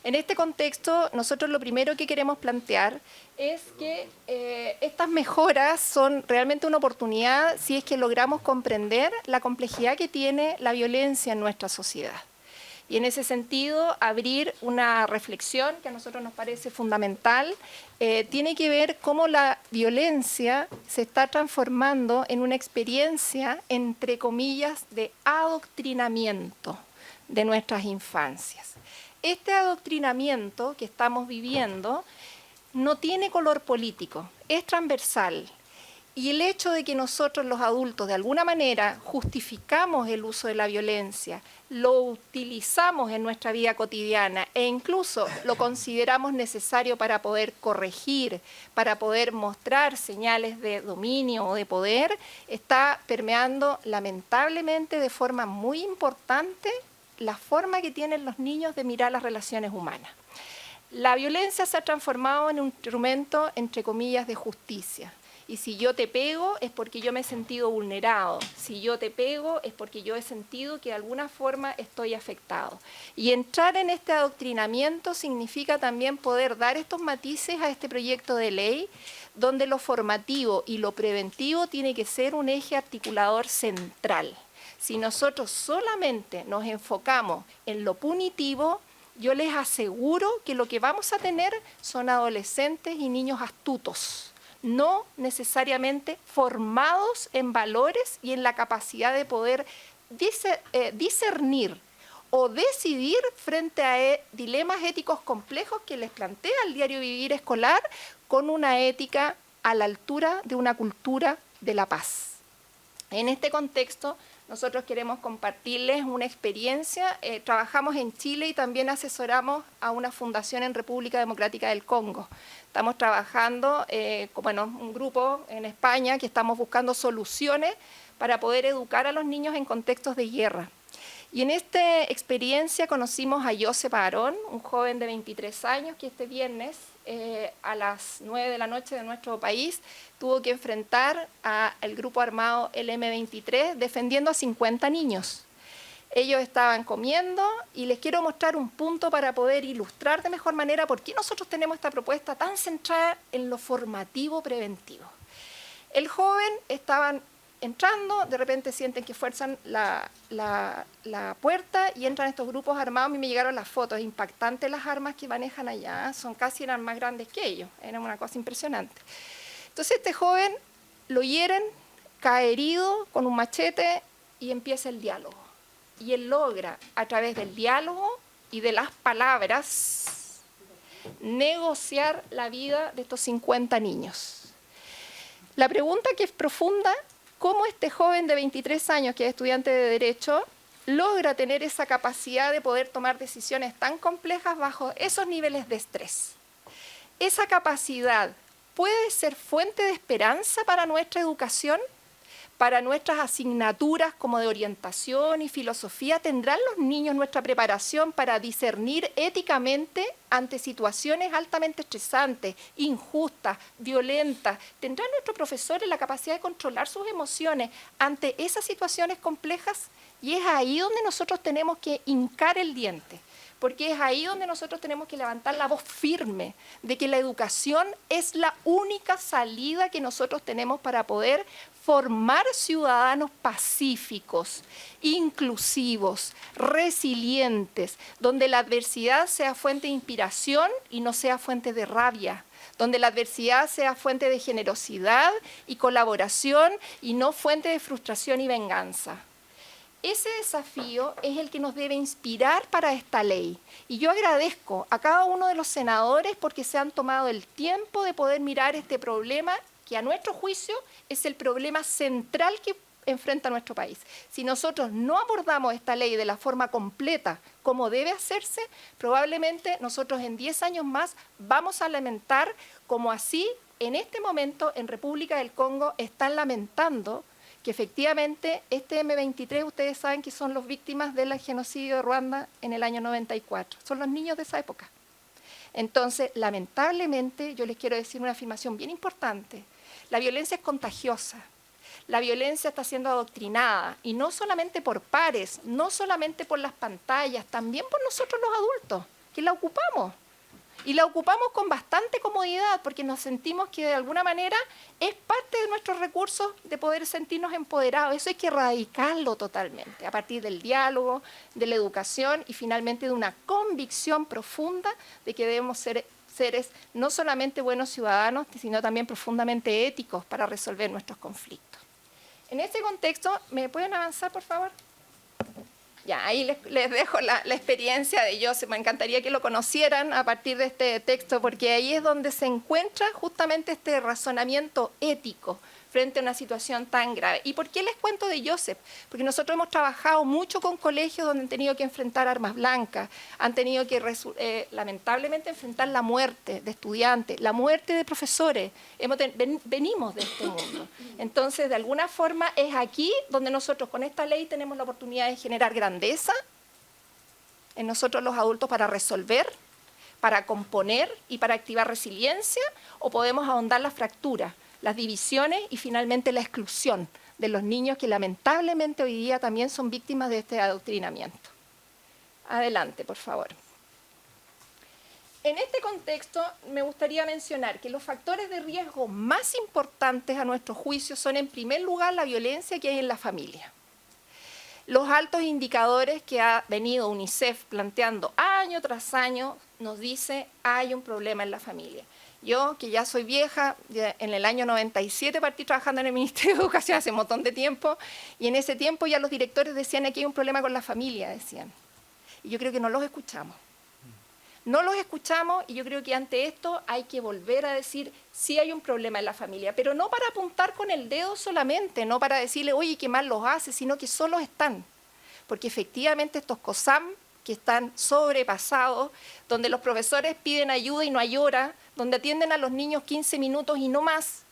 En este contexto, nosotros lo primero que queremos plantear es que estas mejoras son realmente una oportunidad si es que logramos comprender la complejidad que tiene la violencia en nuestra sociedad. Y en ese sentido, abrir una reflexión que a nosotros nos parece fundamental, tiene que ver cómo la violencia se está transformando en una experiencia, entre comillas, de adoctrinamiento de nuestras infancias. Este adoctrinamiento que estamos viviendo no tiene color político, es transversal. Y el hecho de que nosotros los adultos de alguna manera justificamos el uso de la violencia, lo utilizamos en nuestra vida cotidiana e incluso lo consideramos necesario para poder corregir, para poder mostrar señales de dominio o de poder, está permeando lamentablemente de forma muy importante la forma que tienen los niños de mirar las relaciones humanas. La violencia se ha transformado en un instrumento, entre comillas, de justicia. Y si yo te pego es porque yo me he sentido vulnerado. Si yo te pego es porque yo he sentido que de alguna forma estoy afectado. Y entrar en este adoctrinamiento significa también poder dar estos matices a este proyecto de ley, donde lo formativo y lo preventivo tiene que ser un eje articulador central. Si nosotros solamente nos enfocamos en lo punitivo, yo les aseguro que lo que vamos a tener son adolescentes y niños astutos, no necesariamente formados en valores y en la capacidad de poder discernir o decidir frente a dilemas éticos complejos que les plantea el diario vivir escolar con una ética a la altura de una cultura de la paz. En este contexto, nosotros queremos compartirles una experiencia. Trabajamos en Chile y también asesoramos a una fundación en República Democrática del Congo. Estamos trabajando, un grupo en España que estamos buscando soluciones para poder educar a los niños en contextos de guerra. Y en esta experiencia conocimos a Josep Aarón, un joven de 23 años que este viernes a las 9 de la noche de nuestro país tuvo que enfrentar al grupo armado el M23 defendiendo a 50 niños. Ellos estaban comiendo y les quiero mostrar un punto para poder ilustrar de mejor manera por qué nosotros tenemos esta propuesta tan centrada en lo formativo preventivo. El joven estaban entrando, de repente sienten que fuerzan la puerta y entran estos grupos armados. A mí me llegaron las fotos, impactantes las armas que manejan allá, eran más grandes que ellos, era una cosa impresionante. Entonces este joven lo hieren, cae herido con un machete y empieza el diálogo. Y él logra, a través del diálogo y de las palabras, negociar la vida de estos 50 niños. La pregunta que es profunda: ¿cómo este joven de 23 años, que es estudiante de Derecho, logra tener esa capacidad de poder tomar decisiones tan complejas bajo esos niveles de estrés? ¿Esa capacidad puede ser fuente de esperanza para nuestra educación? ¿Para nuestras asignaturas como de orientación y filosofía? ¿Tendrán los niños nuestra preparación para discernir éticamente ante situaciones altamente estresantes, injustas, violentas? ¿Tendrán nuestros profesores la capacidad de controlar sus emociones ante esas situaciones complejas? Y es ahí donde nosotros tenemos que hincar el diente, porque es ahí donde nosotros tenemos que levantar la voz firme de que la educación es la única salida que nosotros tenemos para poder formar ciudadanos pacíficos, inclusivos, resilientes, donde la adversidad sea fuente de inspiración y no sea fuente de rabia, donde la adversidad sea fuente de generosidad y colaboración y no fuente de frustración y venganza. Ese desafío es el que nos debe inspirar para esta ley. Y yo agradezco a cada uno de los senadores porque se han tomado el tiempo de poder mirar este problema, que a nuestro juicio es el problema central que enfrenta nuestro país. Si nosotros no abordamos esta ley de la forma completa como debe hacerse, probablemente nosotros en 10 años más vamos a lamentar como así en este momento en República del Congo están lamentando que efectivamente este M23, ustedes saben que son las víctimas del genocidio de Ruanda en el año 94, son los niños de esa época. Entonces, lamentablemente, yo les quiero decir una afirmación bien importante, la violencia es contagiosa, la violencia está siendo adoctrinada, y no solamente por pares, no solamente por las pantallas, también por nosotros los adultos, que la ocupamos. Y la ocupamos con bastante comodidad porque nos sentimos que de alguna manera es parte de nuestros recursos de poder sentirnos empoderados. Eso hay que erradicarlo totalmente a partir del diálogo, de la educación y finalmente de una convicción profunda de que debemos ser seres no solamente buenos ciudadanos, sino también profundamente éticos para resolver nuestros conflictos. En este contexto, ¿me pueden avanzar, por favor? Ya, ahí les dejo la experiencia de Joseph. Me encantaría que lo conocieran a partir de este texto, porque ahí es donde se encuentra justamente este razonamiento ético frente a una situación tan grave. ¿Y por qué les cuento de Joseph? Porque nosotros hemos trabajado mucho con colegios donde han tenido que enfrentar armas blancas, han tenido que lamentablemente enfrentar la muerte de estudiantes, la muerte de profesores. Venimos de este mundo. Entonces, de alguna forma, es aquí donde nosotros con esta ley tenemos la oportunidad de generar grandeza en nosotros los adultos para resolver, para componer y para activar resiliencia, o podemos ahondar las fracturas, las divisiones y finalmente la exclusión de los niños que lamentablemente hoy día también son víctimas de este adoctrinamiento. Adelante, por favor. En este contexto me gustaría mencionar que los factores de riesgo más importantes a nuestro juicio son en primer lugar la violencia que hay en la familia. Los altos indicadores que ha venido UNICEF planteando año tras año nos dice hay un problema en la familia. Yo, que ya soy vieja, en el año 97 partí trabajando en el Ministerio de Educación hace un montón de tiempo, y en ese tiempo ya los directores decían aquí hay un problema con la familia, decían. Y yo creo que no los escuchamos. No los escuchamos y yo creo que ante esto hay que volver a decir sí hay un problema en la familia, pero no para apuntar con el dedo solamente, no para decirle, oye, qué mal los hace, sino que solo están. Porque efectivamente estos COSAM que están sobrepasados, donde los profesores piden ayuda y no hay hora, donde atienden a los niños 15 minutos y no más,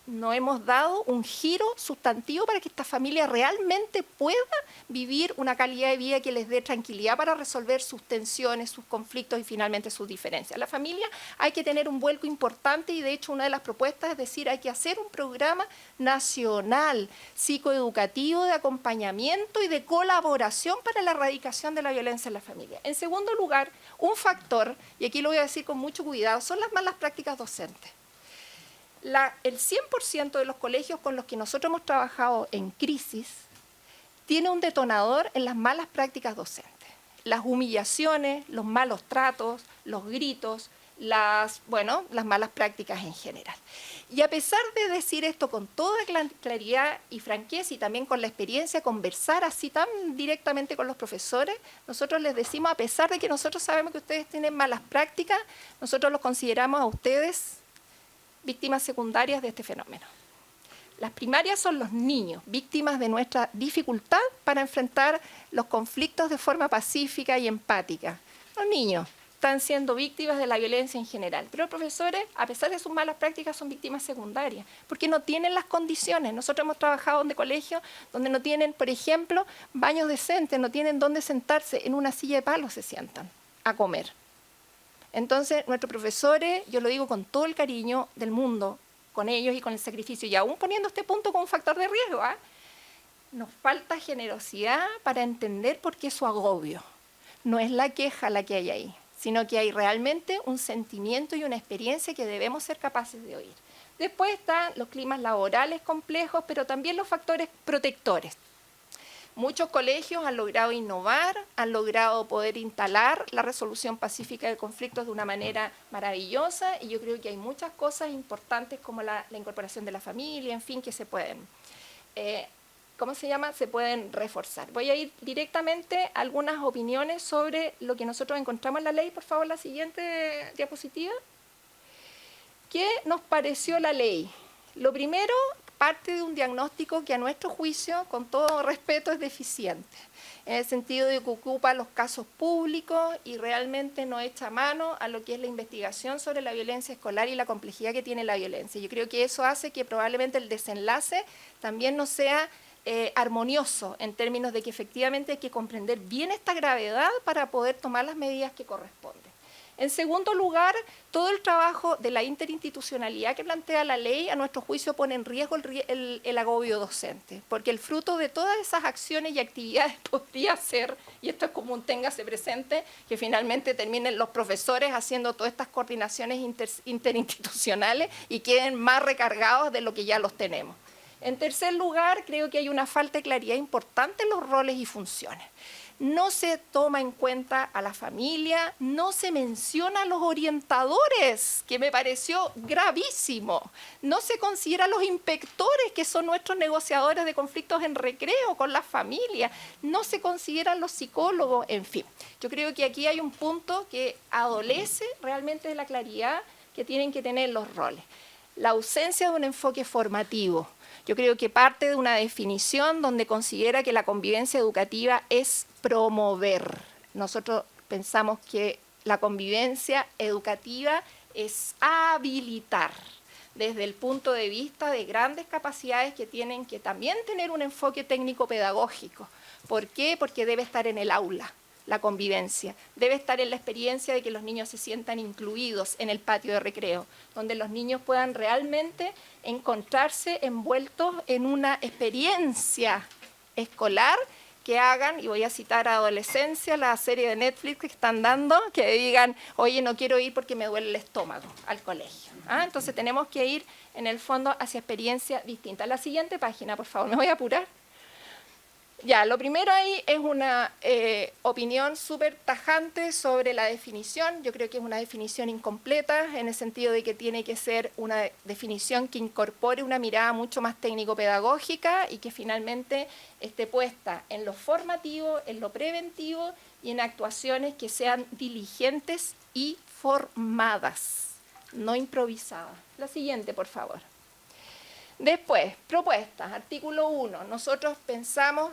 no hemos dado un giro sustantivo para que esta familia realmente pueda vivir una calidad de vida que les dé tranquilidad para resolver sus tensiones, sus conflictos y finalmente sus diferencias. La familia hay que tener un vuelco importante y de hecho una de las propuestas es decir, hay que hacer un programa nacional, psicoeducativo de acompañamiento y de colaboración para la erradicación de la violencia en la familia. En segundo lugar, un factor, y aquí lo voy a decir con mucho cuidado, son las malas prácticas docentes. El 100% de los colegios con los que nosotros hemos trabajado en crisis tiene un detonador en las malas prácticas docentes. Las humillaciones, los malos tratos, los gritos, las malas prácticas en general. Y a pesar de decir esto con toda claridad y franqueza y también con la experiencia, conversar así tan directamente con los profesores, nosotros les decimos, a pesar de que nosotros sabemos que ustedes tienen malas prácticas, nosotros los consideramos a ustedes víctimas secundarias de este fenómeno. Las primarias son los niños, víctimas de nuestra dificultad para enfrentar los conflictos de forma pacífica y empática. Los niños están siendo víctimas de la violencia en general, pero los profesores, a pesar de sus malas prácticas, son víctimas secundarias, porque no tienen las condiciones. Nosotros hemos trabajado en colegios donde no tienen, por ejemplo, baños decentes, no tienen dónde sentarse, en una silla de palo se sientan a comer. Entonces, nuestros profesores, yo lo digo con todo el cariño del mundo, con ellos y con el sacrificio, y aún poniendo este punto como un factor de riesgo, nos falta generosidad para entender por qué su agobio. No es la queja la que hay ahí, sino que hay realmente un sentimiento y una experiencia que debemos ser capaces de oír. Después están los climas laborales complejos, pero también los factores protectores. Muchos colegios han logrado innovar, han logrado poder instalar la resolución pacífica de conflictos de una manera maravillosa y yo creo que hay muchas cosas importantes como la incorporación de la familia, en fin, que se pueden. ¿cómo se llama?, se pueden reforzar. Voy a ir directamente a algunas opiniones sobre lo que nosotros encontramos en la ley. Por favor, la siguiente diapositiva. ¿Qué nos pareció la ley? Lo primero, parte de un diagnóstico que a nuestro juicio, con todo respeto, es deficiente, en el sentido de que ocupa los casos públicos y realmente no echa mano a lo que es la investigación sobre la violencia escolar y la complejidad que tiene la violencia. Yo creo que eso hace que probablemente el desenlace también no sea armonioso, en términos de que efectivamente hay que comprender bien esta gravedad para poder tomar las medidas que corresponden. En segundo lugar, todo el trabajo de la interinstitucionalidad que plantea la ley, a nuestro juicio, pone en riesgo el agobio docente, porque el fruto de todas esas acciones y actividades podría ser, y esto es común, téngase presente, que finalmente terminen los profesores haciendo todas estas coordinaciones interinstitucionales y queden más recargados de lo que ya los tenemos. En tercer lugar, creo que hay una falta de claridad importante en los roles y funciones. No se toma en cuenta a la familia, no se menciona a los orientadores, que me pareció gravísimo. No se considera a los inspectores, que son nuestros negociadores de conflictos en recreo con las familias. No se consideran los psicólogos, en fin. Yo creo que aquí hay un punto que adolece realmente de la claridad que tienen que tener los roles. La ausencia de un enfoque formativo. Yo creo que parte de una definición donde considera que la convivencia educativa es promover. Nosotros pensamos que la convivencia educativa es habilitar, desde el punto de vista de grandes capacidades que tienen que también tener un enfoque técnico-pedagógico. ¿Por qué? Porque debe estar en el aula. La convivencia debe estar en la experiencia de que los niños se sientan incluidos en el patio de recreo, donde los niños puedan realmente encontrarse envueltos en una experiencia escolar que hagan, y voy a citar a Adolescencia, la serie de Netflix que están dando, que digan, oye, no quiero ir porque me duele el estómago al colegio. Entonces tenemos que ir en el fondo hacia experiencias distintas. La siguiente página, por favor, me voy a apurar. Ya, lo primero ahí es una opinión súper tajante sobre la definición. Yo creo que es una definición incompleta, en el sentido de que tiene que ser una definición que incorpore una mirada mucho más técnico-pedagógica y que finalmente esté puesta en lo formativo, en lo preventivo y en actuaciones que sean diligentes y formadas, no improvisadas. La siguiente, por favor. Después, propuestas, artículo 1. Nosotros pensamos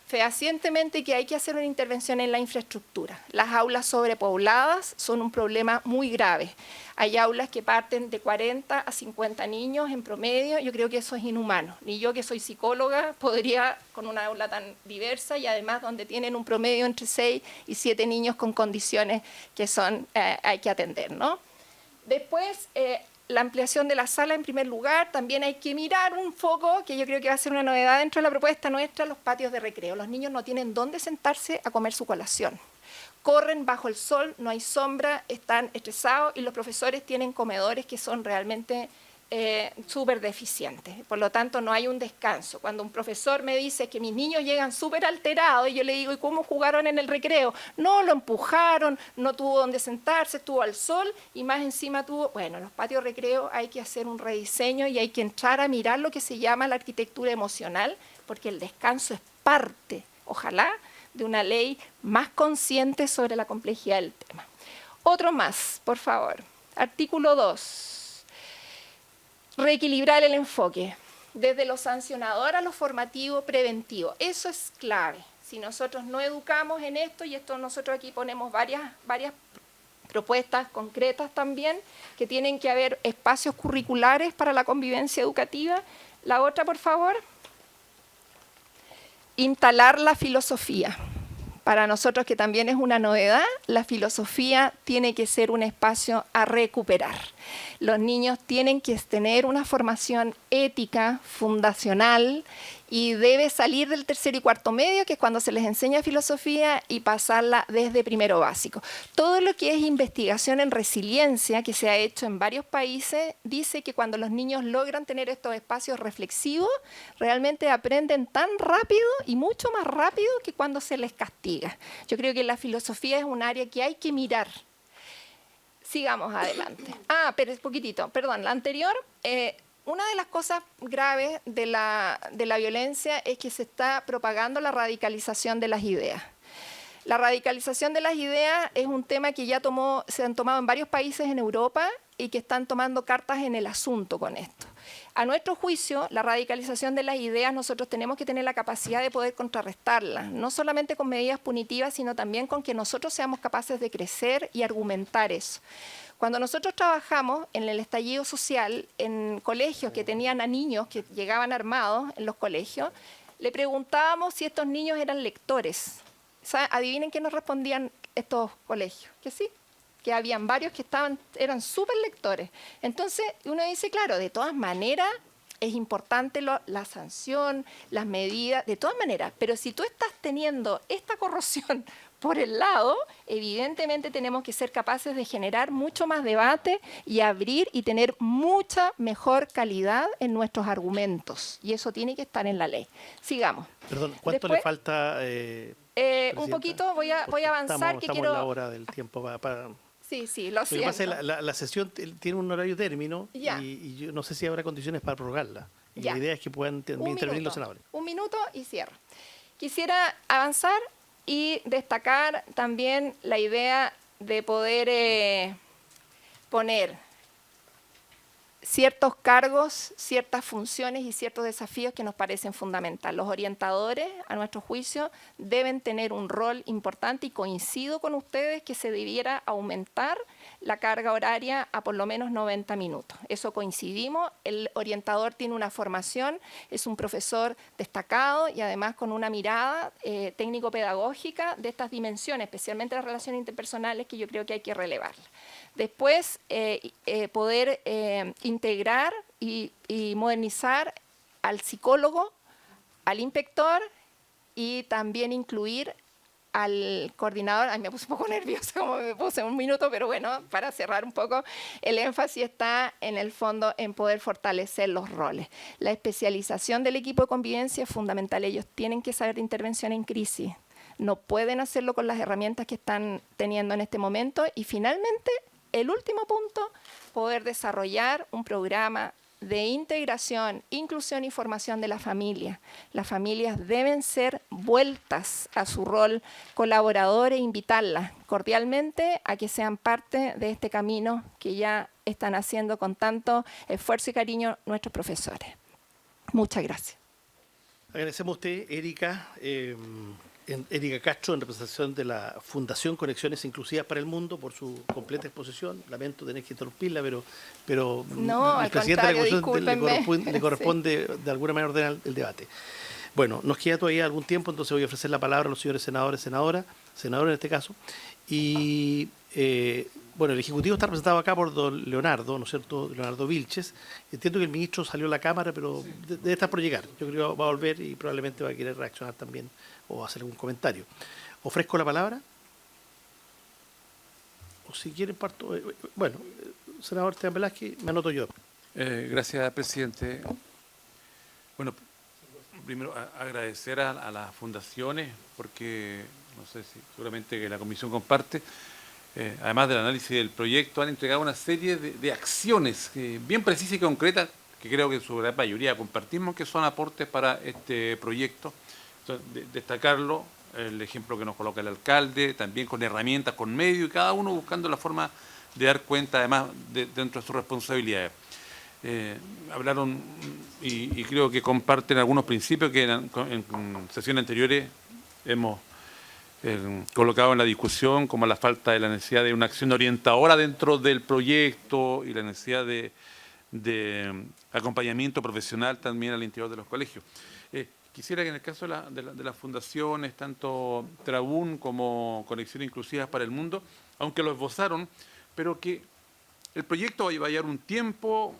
fehacientemente que hay que hacer una intervención en la infraestructura. Las aulas sobrepobladas son un problema muy grave. Hay aulas que parten de 40 a 50 niños en promedio. Yo creo que eso es inhumano. Ni yo, que soy psicóloga, podría, con una aula tan diversa y además donde tienen un promedio entre 6 y 7 niños con condiciones que son, hay que atender, ¿no? Después, la ampliación de la sala, en primer lugar. También hay que mirar un foco, que yo creo que va a ser una novedad dentro de la propuesta nuestra, los patios de recreo. Los niños no tienen dónde sentarse a comer su colación. Corren bajo el sol, no hay sombra, están estresados y los profesores tienen comedores que son realmente súper deficientes. Por lo tanto, no hay un descanso. Cuando un profesor me dice que mis niños llegan súper alterados, y yo le digo, ¿y cómo jugaron en el recreo? No, lo empujaron, no tuvo dónde sentarse, estuvo al sol y más encima tuvo... Bueno, los patios de recreo hay que hacer un rediseño y hay que entrar a mirar lo que se llama la arquitectura emocional, porque el descanso es parte, ojalá, de una ley más consciente sobre la complejidad del tema. Otro más, por favor. Artículo 2. Reequilibrar el enfoque, desde lo sancionador a lo formativo preventivo. Eso es clave. Si nosotros no educamos en esto, y esto nosotros aquí ponemos varias propuestas concretas también, que tienen que haber espacios curriculares para la convivencia educativa. La otra, por favor. Instalar la filosofía. Para nosotros, que también es una novedad, la filosofía tiene que ser un espacio a recuperar. Los niños tienen que tener una formación ética, fundacional, y debe salir del tercero y cuarto medio, que es cuando se les enseña filosofía, y pasarla desde primero básico. Todo lo que es investigación en resiliencia, que se ha hecho en varios países, dice que cuando los niños logran tener estos espacios reflexivos, realmente aprenden tan rápido y mucho más rápido que cuando se les castiga. Yo creo que la filosofía es un área que hay que mirar. Sigamos adelante. Pero es poquitito, perdón, la anterior, una de las cosas graves de la violencia es que se está propagando la radicalización de las ideas. La radicalización de las ideas es un tema que ya se han tomado en varios países en Europa y que están tomando cartas en el asunto con esto. A nuestro juicio, la radicalización de las ideas nosotros tenemos que tener la capacidad de poder contrarrestarla, no solamente con medidas punitivas, sino también con que nosotros seamos capaces de crecer y argumentar eso. Cuando nosotros trabajamos en el estallido social, en colegios que tenían a niños que llegaban armados en los colegios, le preguntábamos si estos niños eran lectores. Adivinen qué nos respondían estos colegios, que sí, que habían varios que eran súper lectores. Entonces uno dice, claro, de todas maneras es importante la sanción, las medidas, de todas maneras, pero si tú estás teniendo esta corrosión por el lado, evidentemente tenemos que ser capaces de generar mucho más debate y abrir y tener mucha mejor calidad en nuestros argumentos. Y eso tiene que estar en la ley. Sigamos. Perdón, ¿cuánto Después, le falta? un poquito, voy a avanzar. Estamos en la hora del tiempo para... Sí, lo Lo que pasa siento. es que la sesión tiene un horario término Ya. y yo no sé si habrá condiciones para prorrogarla. Y Ya. la idea es que puedan intervenir los senadores. Un minuto y cierro. Quisiera avanzar y destacar también la idea de poder poner ciertos cargos, ciertas funciones y ciertos desafíos que nos parecen fundamentales. Los orientadores, a nuestro juicio, deben tener un rol importante y coincido con ustedes que se debiera aumentar la carga horaria a por lo menos 90 minutos. Eso coincidimos. El orientador tiene una formación, es un profesor destacado y además con una mirada técnico-pedagógica de estas dimensiones, especialmente las relaciones interpersonales, que yo creo que hay que relevarlas. Después, poder integrar y modernizar al psicólogo, al inspector y también incluir al coordinador. Ay, me puse un poco nerviosa como me puse un minuto, pero bueno, para cerrar un poco, el énfasis está en el fondo en poder fortalecer los roles. La especialización del equipo de convivencia es fundamental. Ellos tienen que saber de intervención en crisis. No pueden hacerlo con las herramientas que están teniendo en este momento. Y finalmente, el último punto, poder desarrollar un programa de integración, inclusión y formación de la familia. Las familias deben ser vueltas a su rol colaborador e invitarlas cordialmente a que sean parte de este camino que ya están haciendo con tanto esfuerzo y cariño nuestros profesores. Muchas gracias. Agradecemos a usted, Erika. Erika Castro, en representación de la Fundación Conexiones Inclusivas para el Mundo, por su completa exposición. Lamento tener que interrumpirla, pero No, al presidente de la Comisión discúlpenme. le corresponde de alguna manera ordenar el debate. Bueno, nos queda todavía algún tiempo, entonces voy a ofrecer la palabra a los señores senadores, senadores en este caso. Y bueno, el Ejecutivo está representado acá por don Leonardo, ¿no es cierto? Leonardo Vilches. Entiendo que el ministro salió a la Cámara, pero debe estar por llegar. Yo creo que va a volver y probablemente va a querer reaccionar también o hacer algún comentario. Ofrezco la palabra. O si quieren parto... bueno, senador Esteban Velázquez, me anoto yo. Gracias, presidente. Bueno, primero agradecer a las fundaciones, porque no sé si seguramente que la comisión comparte, además del análisis del proyecto, han entregado una serie de acciones bien precisas y concretas, que creo que en su gran mayoría compartimos, que son aportes para este proyecto. Entonces, destacarlo, el ejemplo que nos coloca el alcalde, también con herramientas, con medios, y cada uno buscando la forma de dar cuenta, además, dentro de sus responsabilidades. Hablaron y creo que comparten algunos principios que en sesiones anteriores hemos colocado en la discusión, como la falta de la necesidad de una acción orientadora dentro del proyecto y la necesidad de acompañamiento profesional también al interior de los colegios. Quisiera que en el caso de las fundaciones, tanto Trabún como Conexión Inclusivas para el Mundo, aunque lo esbozaron, pero que el proyecto va a llevar un tiempo,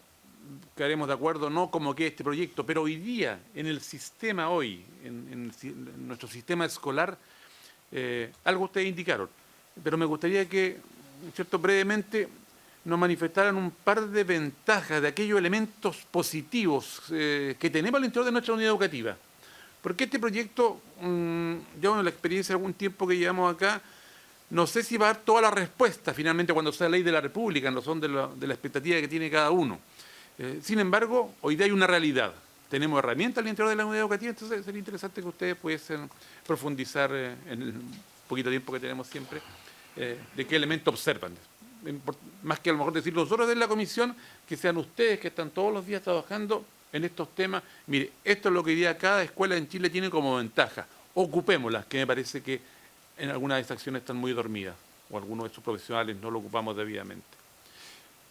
quedaremos de acuerdo, no como que este proyecto, pero hoy día, en el sistema hoy, en nuestro sistema escolar, algo ustedes indicaron, pero me gustaría que, ¿cierto?, brevemente nos manifestaran un par de ventajas de aquellos elementos positivos que tenemos al interior de nuestra unidad educativa. Porque este proyecto, yo en la experiencia de algún tiempo que llevamos acá, no sé si va a dar toda la respuesta finalmente cuando sea ley de la República, en razón de la expectativa que tiene cada uno. Sin embargo, hoy día hay una realidad. Tenemos herramientas al interior de la unidad educativa, entonces sería interesante que ustedes pudiesen profundizar en el poquito tiempo que tenemos siempre, de qué elementos observan. Más que a lo mejor decir nosotros de la comisión, que sean ustedes que están todos los días trabajando en estos temas. Mire, esto es lo que hoy día cada escuela en Chile tiene como ventaja. Ocupémoslas, que me parece que en algunas de estas acciones están muy dormidas, o algunos de sus profesionales no lo ocupamos debidamente.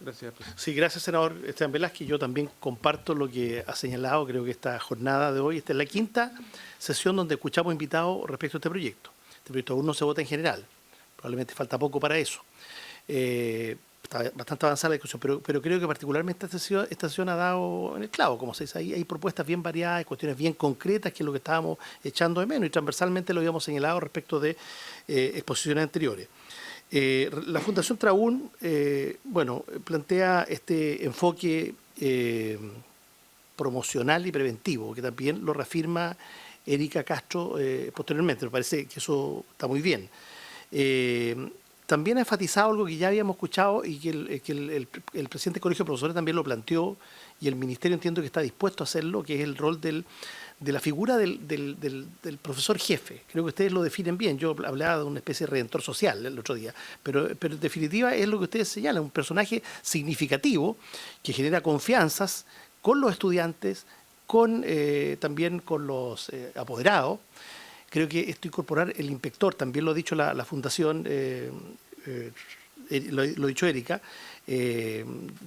Gracias, presidente. Sí, gracias, senador Esteban Velázquez. Yo también comparto lo que ha señalado. Creo que esta jornada de hoy, esta es la quinta sesión donde escuchamos invitados respecto a este proyecto. Este proyecto aún no se vota en general. Probablemente falta poco para eso. Está bastante avanzada la discusión, pero creo que particularmente esta sesión ha dado en el clavo. Como se dice, hay propuestas bien variadas, cuestiones bien concretas, que es lo que estábamos echando de menos, y transversalmente lo habíamos señalado respecto de exposiciones anteriores. La Fundación Trabún, plantea este enfoque promocional y preventivo, que también lo reafirma Erika Castro posteriormente. Me parece que eso está muy bien. También ha enfatizado algo que ya habíamos escuchado y que el presidente del Colegio de Profesores también lo planteó, y el Ministerio entiendo que está dispuesto a hacerlo, que es el rol de la figura del profesor jefe. Creo que ustedes lo definen bien. Yo hablaba de una especie de redentor social el otro día, pero en definitiva es lo que ustedes señalan, un personaje significativo que genera confianzas con los estudiantes, también con los apoderados. Creo que esto incorporar el inspector, también lo ha dicho la Fundación, lo ha dicho Erika,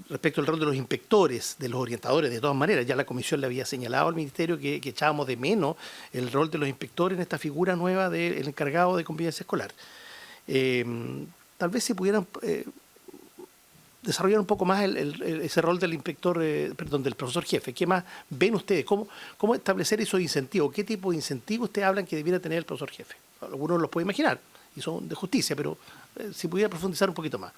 respecto al rol de los inspectores, de los orientadores. De todas maneras, ya la comisión le había señalado al Ministerio que echábamos de menos el rol de los inspectores en esta figura nueva del encargado de convivencia escolar. Tal vez si pudieran desarrollar un poco más ese rol del inspector, del profesor jefe. ¿Qué más ven ustedes? ¿Cómo establecer esos incentivos? ¿Qué tipo de incentivos ustedes hablan que debiera tener el profesor jefe? Algunos los pueden imaginar y son de justicia, pero si pudiera profundizar un poquito más.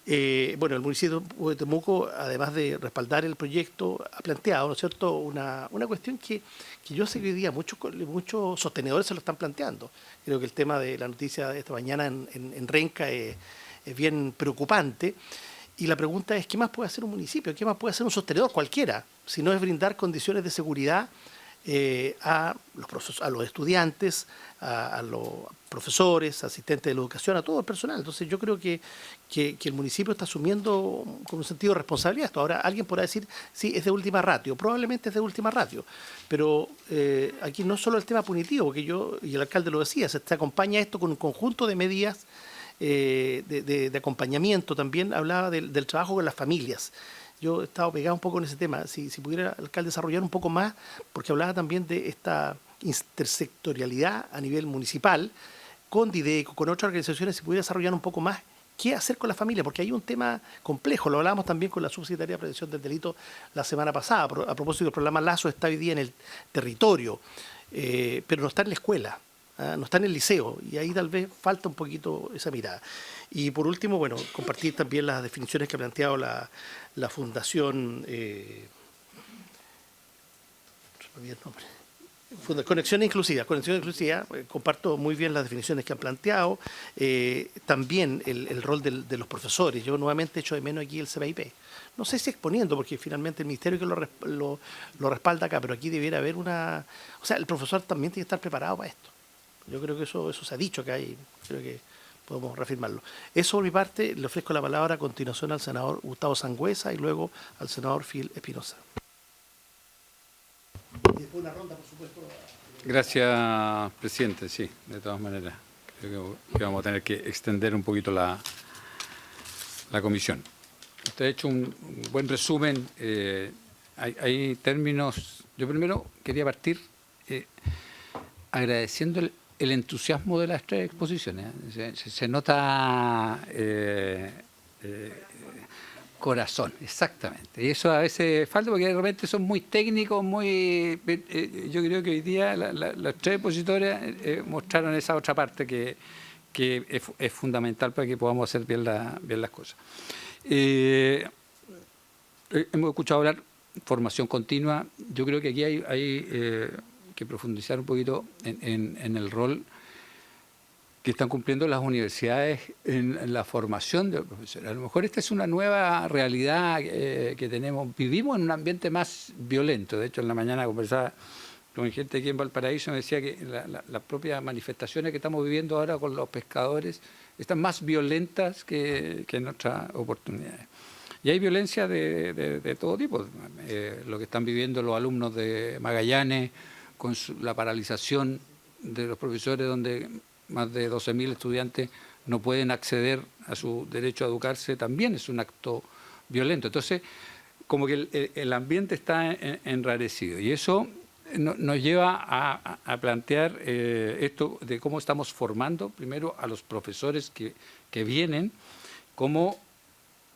El municipio de Temuco, además de respaldar el proyecto, ha planteado, ¿no es cierto?, una cuestión que yo sé que hoy día muchos sostenedores se lo están planteando. Creo que el tema de la noticia de esta mañana en Renca es bien preocupante. Y la pregunta es, ¿qué más puede hacer un municipio? ¿Qué más puede hacer un sostenedor cualquiera? Si no es brindar condiciones de seguridad a los estudiantes, a los profesores, asistentes de la educación, a todo el personal. Entonces yo creo que el municipio está asumiendo con un sentido de responsabilidad esto. Ahora alguien podrá decir, sí, es de última ratio, probablemente es de última ratio, pero aquí no es solo el tema punitivo, porque y el alcalde lo decía, se acompaña esto con un conjunto de medidas de acompañamiento. También hablaba del trabajo con las familias. Yo he estado pegado un poco en ese tema. Si pudiera el alcalde desarrollar un poco más, porque hablaba también de esta intersectorialidad a nivel municipal, con Dideco, con otras organizaciones, si pudiera desarrollar un poco más qué hacer con la familia, porque hay un tema complejo. Lo hablábamos también con la subsecretaria de Prevención del Delito la semana pasada, a propósito del programa Lazo. Está hoy día en el territorio, pero no está en la escuela. No está en el liceo, y ahí tal vez falta un poquito esa mirada. Y por último, compartir también las definiciones que ha planteado la Fundación Conexión Inclusiva. Comparto muy bien las definiciones que han planteado. También el rol de los profesores. Yo nuevamente echo de menos aquí el CBIP. No sé si exponiendo, porque finalmente el Ministerio que lo respalda acá, pero aquí debiera haber el profesor también tiene que estar preparado para esto. Yo creo que eso se ha dicho acá y creo que podemos reafirmarlo. Eso por mi parte. Le ofrezco la palabra a continuación al senador Gustavo Sangüesa y luego al senador Phil Espinosa. Y después una ronda, por supuesto. Gracias, presidente. Sí, de todas maneras. Creo que vamos a tener que extender un poquito la comisión. Usted ha hecho un buen resumen. Hay términos. Yo primero quería partir agradeciendo el entusiasmo de las tres exposiciones. Se nota corazón, exactamente. Y eso a veces falta porque de repente son muy técnicos, yo creo que hoy día las tres expositores mostraron esa otra parte que es fundamental para que podamos hacer bien las cosas. Hemos escuchado hablar de formación continua. Yo creo que aquí hay que profundizar un poquito en el rol que están cumpliendo las universidades en la formación de los profesores. A lo mejor esta es una nueva realidad que tenemos. Vivimos en un ambiente más violento. De hecho, en la mañana conversaba con gente aquí en Valparaíso, me decía que las propias manifestaciones que estamos viviendo ahora con los pescadores están más violentas que en otras oportunidades. Y hay violencia de todo tipo. Lo que están viviendo los alumnos de Magallanes con la paralización de los profesores, donde más de 12.000 estudiantes no pueden acceder a su derecho a educarse, también es un acto violento. Entonces, como que el ambiente está enrarecido. Y eso nos lleva a plantear esto de cómo estamos formando, primero, a los profesores que vienen, cómo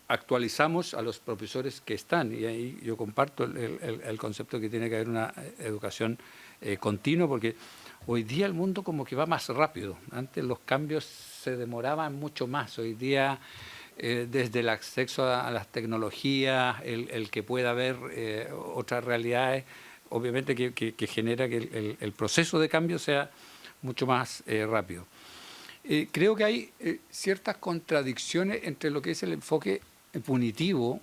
actualizamos a los profesores que están. Y ahí yo comparto el concepto que tiene que haber una educación continua, porque hoy día el mundo como que va más rápido. Antes los cambios se demoraban mucho más. Hoy día, desde el acceso a las tecnologías, el que pueda haber otras realidades, obviamente que genera que el proceso de cambio sea mucho más rápido. Creo que hay ciertas contradicciones entre lo que es el enfoque punitivo,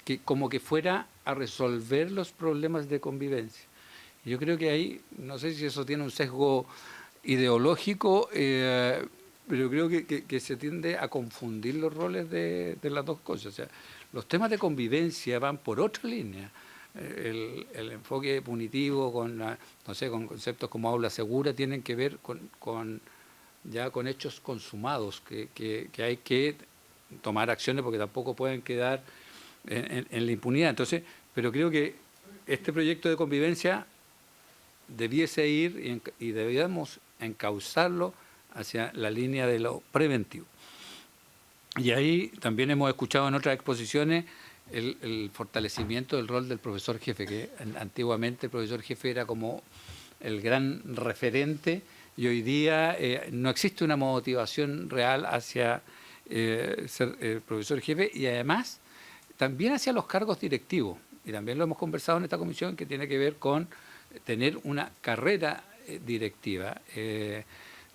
que como que fuera a resolver los problemas de convivencia. Yo creo que ahí, no sé si eso tiene un sesgo ideológico, pero creo que se tiende a confundir los roles de las dos cosas. O sea, los temas de convivencia van por otra línea. El enfoque punitivo con conceptos como aula segura tienen que ver con hechos consumados, que hay que tomar acciones porque tampoco pueden quedar en la impunidad. Entonces, pero creo que este proyecto de convivencia debiese ir y debíamos encauzarlo hacia la línea de lo preventivo. Y ahí también hemos escuchado en otras exposiciones el fortalecimiento del rol del profesor jefe, que antiguamente el profesor jefe era como el gran referente, y hoy día no existe una motivación real hacia ser el profesor jefe, y además también hacia los cargos directivos. Y también lo hemos conversado en esta comisión, que tiene que ver con tener una carrera directiva. De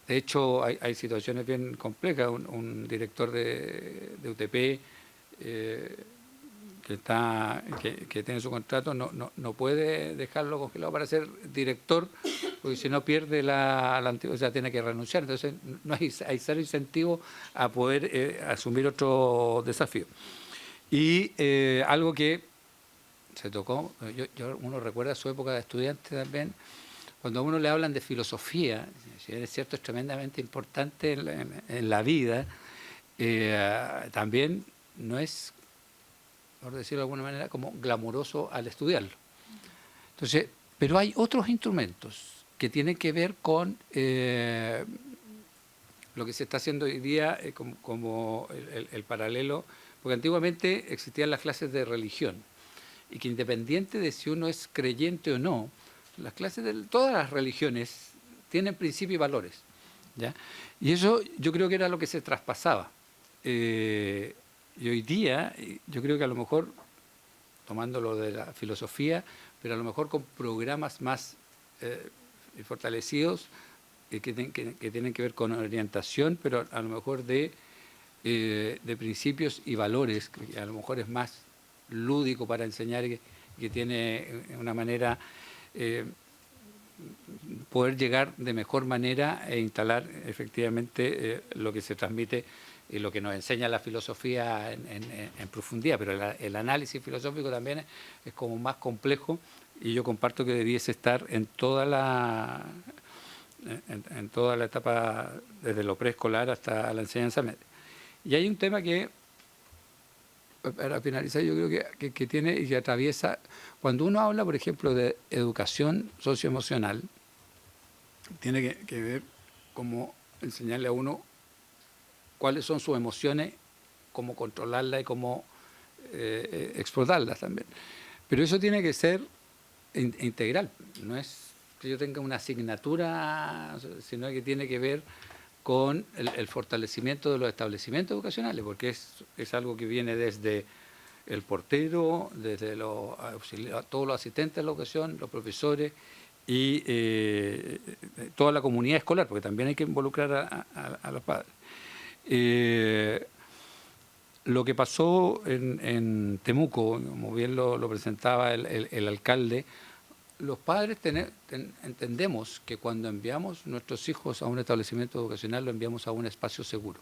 hecho, hay situaciones bien complejas. Un director de UTP que tiene su contrato no puede dejarlo congelado para ser director, porque si no pierde la antigüedad, o sea, tiene que renunciar. Entonces, no hay cero incentivo a poder asumir otro desafío. Y algo que se tocó, uno recuerda su época de estudiante también, cuando a uno le hablan de filosofía, si bien es cierto, es tremendamente importante en la vida, también no es, por decirlo de alguna manera, como glamuroso al estudiarlo. Entonces, pero hay otros instrumentos que tienen que ver con lo que se está haciendo hoy día como el paralelo, porque antiguamente existían las clases de religión, y que independiente de si uno es creyente o no, las clases de todas las religiones tienen principios y valores, ¿ya? Y eso yo creo que era lo que se traspasaba. Y hoy día yo creo que a lo mejor, tomándolo de la filosofía, pero a lo mejor con programas más fortalecidos que tienen que ver con orientación, pero a lo mejor de principios y valores, que a lo mejor es más lúdico para enseñar, que tiene una manera poder llegar de mejor manera e instalar efectivamente lo que se transmite y lo que nos enseña la filosofía en profundidad. Pero el análisis filosófico también es como más complejo, y yo comparto que debiese estar en toda la etapa, desde lo preescolar hasta la enseñanza media. Y hay un tema que, para finalizar, yo creo que tiene y que atraviesa, cuando uno habla, por ejemplo, de educación socioemocional, tiene que ver cómo enseñarle a uno cuáles son sus emociones, cómo controlarlas y cómo explotarlas también. Pero eso tiene que ser integral, no es que yo tenga una asignatura, sino que tiene que ver con el fortalecimiento de los establecimientos educacionales, porque es algo que viene desde el portero, desde todos los asistentes de la educación, los profesores, y toda la comunidad escolar, porque también hay que involucrar a los padres. Lo que pasó en Temuco, como bien lo presentaba el alcalde, los padres entendemos que cuando enviamos nuestros hijos a un establecimiento educacional, lo enviamos a un espacio seguro.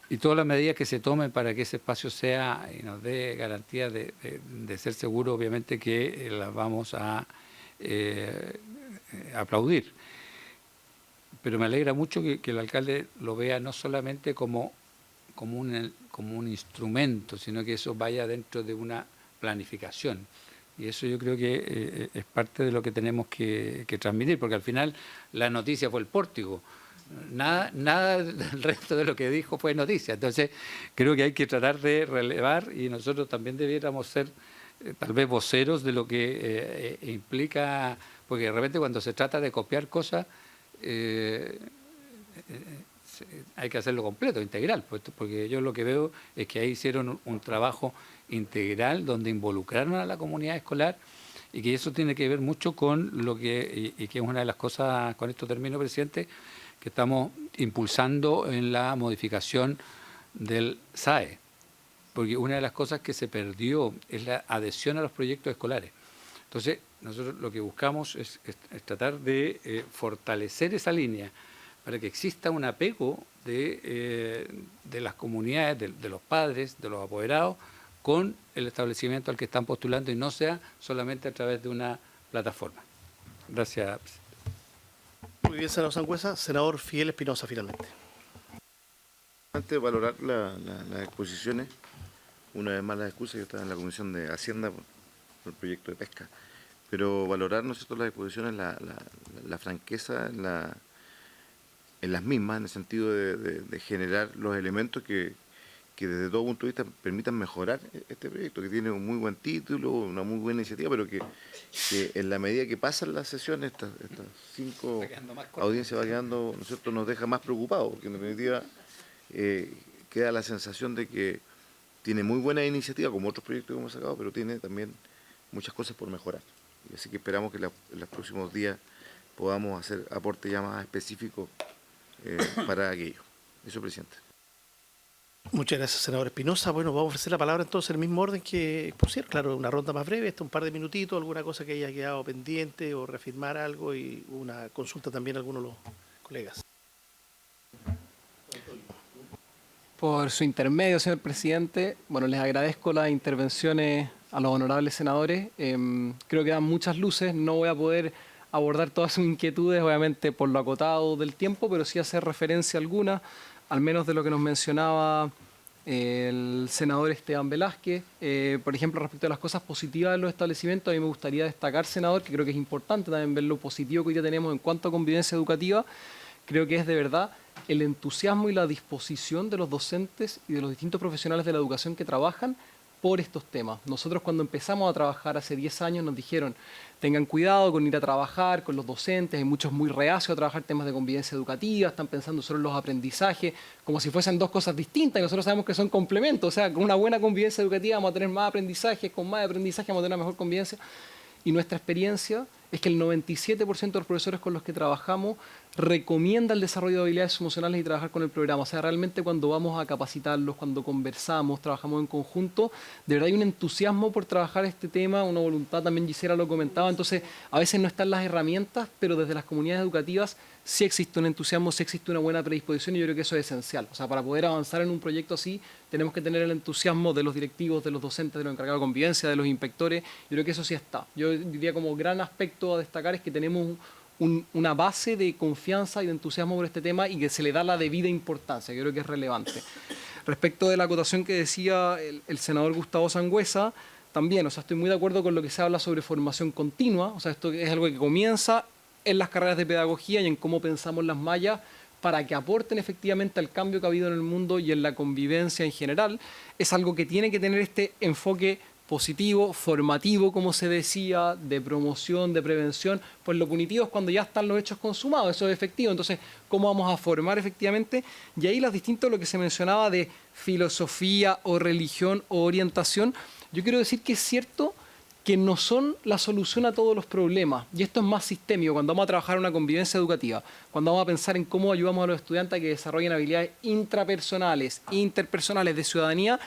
Y todas las medidas que se tomen para que ese espacio sea y nos dé garantía de ser seguro, obviamente que las vamos a aplaudir. Pero me alegra mucho que el alcalde lo vea no solamente como un instrumento, sino que eso vaya dentro de una planificación. Y eso yo creo que es parte de lo que tenemos que transmitir, porque al final la noticia fue el pórtico. Nada del resto de lo que dijo fue noticia. Entonces, creo que hay que tratar de relevar y nosotros también debiéramos ser tal vez voceros de lo que implica, porque de repente cuando se trata de copiar cosas, hay que hacerlo completo, integral, porque yo lo que veo es que ahí hicieron un trabajo integral donde involucraron a la comunidad escolar y que eso tiene que ver mucho con lo que, y que es una de las cosas, con esto termino, presidente, que estamos impulsando en la modificación del SAE, porque una de las cosas que se perdió es la adhesión a los proyectos escolares. Entonces, nosotros lo que buscamos es tratar de fortalecer esa línea para que exista un apego de las comunidades, de los padres, de los apoderados, con el establecimiento al que están postulando y no sea solamente a través de una plataforma. Gracias, presidente. Muy bien, senador Sangüesa. Senador Fidel Espinosa, finalmente. Antes de valorar las exposiciones, una vez más las excusas, yo estaba en la Comisión de Hacienda por el proyecto de pesca, pero valorar, ¿no es cierto?, las exposiciones, la franqueza en las mismas, en el sentido de generar los elementos que desde todo punto de vista permitan mejorar este proyecto, que tiene un muy buen título, una muy buena iniciativa, pero que en la medida que pasan las sesiones, estas 5 audiencias va quedando, ¿no es cierto?, nos deja más preocupados, porque en definitiva queda la sensación de que tiene muy buena iniciativa, como otros proyectos que hemos sacado, pero tiene también muchas cosas por mejorar. Y así que esperamos que en los próximos días podamos hacer aportes ya más específicos para aquello. Eso, presidente. Muchas gracias, senador Espinosa. Bueno, vamos a ofrecer la palabra entonces en el mismo orden que pusieron. Claro, una ronda más breve, un par de minutitos, alguna cosa que haya quedado pendiente o reafirmar algo y una consulta también a algunos de los colegas. Por su intermedio, señor presidente, bueno, les agradezco las intervenciones a los honorables senadores. Creo que dan muchas luces. No voy a poder abordar todas sus inquietudes, obviamente por lo acotado del tiempo, pero sí hacer referencia a algunas, al menos de lo que nos mencionaba el senador Esteban Velázquez. Por ejemplo, respecto a las cosas positivas de los establecimientos, a mí me gustaría destacar, senador, que creo que es importante también ver lo positivo que hoy ya tenemos en cuanto a convivencia educativa. Creo que es de verdad el entusiasmo y la disposición de los docentes y de los distintos profesionales de la educación que trabajan por estos temas. Nosotros cuando empezamos a trabajar hace 10 años nos dijeron, tengan cuidado con ir a trabajar con los docentes, hay muchos muy reacios a trabajar temas de convivencia educativa, están pensando solo en los aprendizajes, como si fuesen dos cosas distintas, y nosotros sabemos que son complementos, o sea, con una buena convivencia educativa vamos a tener más aprendizajes, con más aprendizaje vamos a tener una mejor convivencia, y nuestra experiencia es que el 97% de los profesores con los que trabajamos recomienda el desarrollo de habilidades emocionales y trabajar con el programa. O sea, realmente cuando vamos a capacitarlos, cuando conversamos, trabajamos en conjunto, de verdad hay un entusiasmo por trabajar este tema, una voluntad, también Gisela lo comentaba, entonces a veces no están las herramientas, pero desde las comunidades educativas sí existe un entusiasmo, sí existe una buena predisposición y yo creo que eso es esencial. O sea, para poder avanzar en un proyecto así, tenemos que tener el entusiasmo de los directivos, de los docentes, de los encargados de convivencia, de los inspectores. Yo creo que eso sí está. Yo diría como gran aspecto a destacar es que tenemos una base de confianza y de entusiasmo por este tema y que se le da la debida importancia, yo creo que es relevante. Respecto de la acotación que decía el senador Gustavo Sangüesa, también, o sea, estoy muy de acuerdo con lo que se habla sobre formación continua, o sea, esto es algo que comienza en las carreras de pedagogía y en cómo pensamos las mallas para que aporten efectivamente al cambio que ha habido en el mundo y en la convivencia en general. Es algo que tiene que tener este enfoque positivo, formativo, como se decía, de promoción, de prevención, pues lo punitivo es cuando ya están los hechos consumados, eso es efectivo, entonces, ¿cómo vamos a formar efectivamente? Y ahí las distintas, lo que se mencionaba de filosofía o religión o orientación, yo quiero decir que es cierto que no son la solución a todos los problemas. Y esto es más sistémico, cuando vamos a trabajar una convivencia educativa, cuando vamos a pensar en cómo ayudamos a los estudiantes a que desarrollen habilidades intrapersonales, interpersonales de ciudadanía,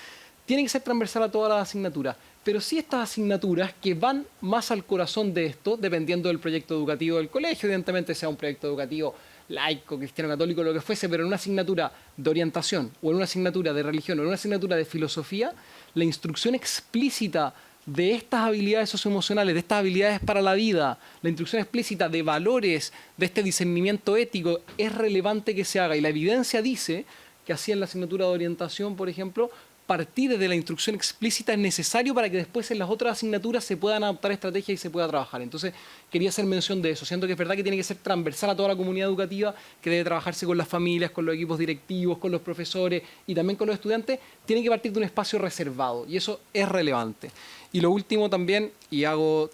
tiene que ser transversal a todas las asignaturas. Pero sí estas asignaturas que van más al corazón de esto, dependiendo del proyecto educativo del colegio, evidentemente sea un proyecto educativo laico, cristiano, católico, lo que fuese, pero en una asignatura de orientación, o en una asignatura de religión, o en una asignatura de filosofía, la instrucción explícita de estas habilidades socioemocionales, de estas habilidades para la vida, la instrucción explícita de valores, de este discernimiento ético, es relevante que se haga. Y la evidencia dice que así en la asignatura de orientación, por ejemplo, partir de la instrucción explícita es necesario para que después en las otras asignaturas se puedan adoptar estrategias y se pueda trabajar. Entonces, quería hacer mención de eso. Siento que es verdad que tiene que ser transversal a toda la comunidad educativa, que debe trabajarse con las familias, con los equipos directivos, con los profesores y también con los estudiantes. Tiene que partir de un espacio reservado y eso es relevante. Y lo último también, y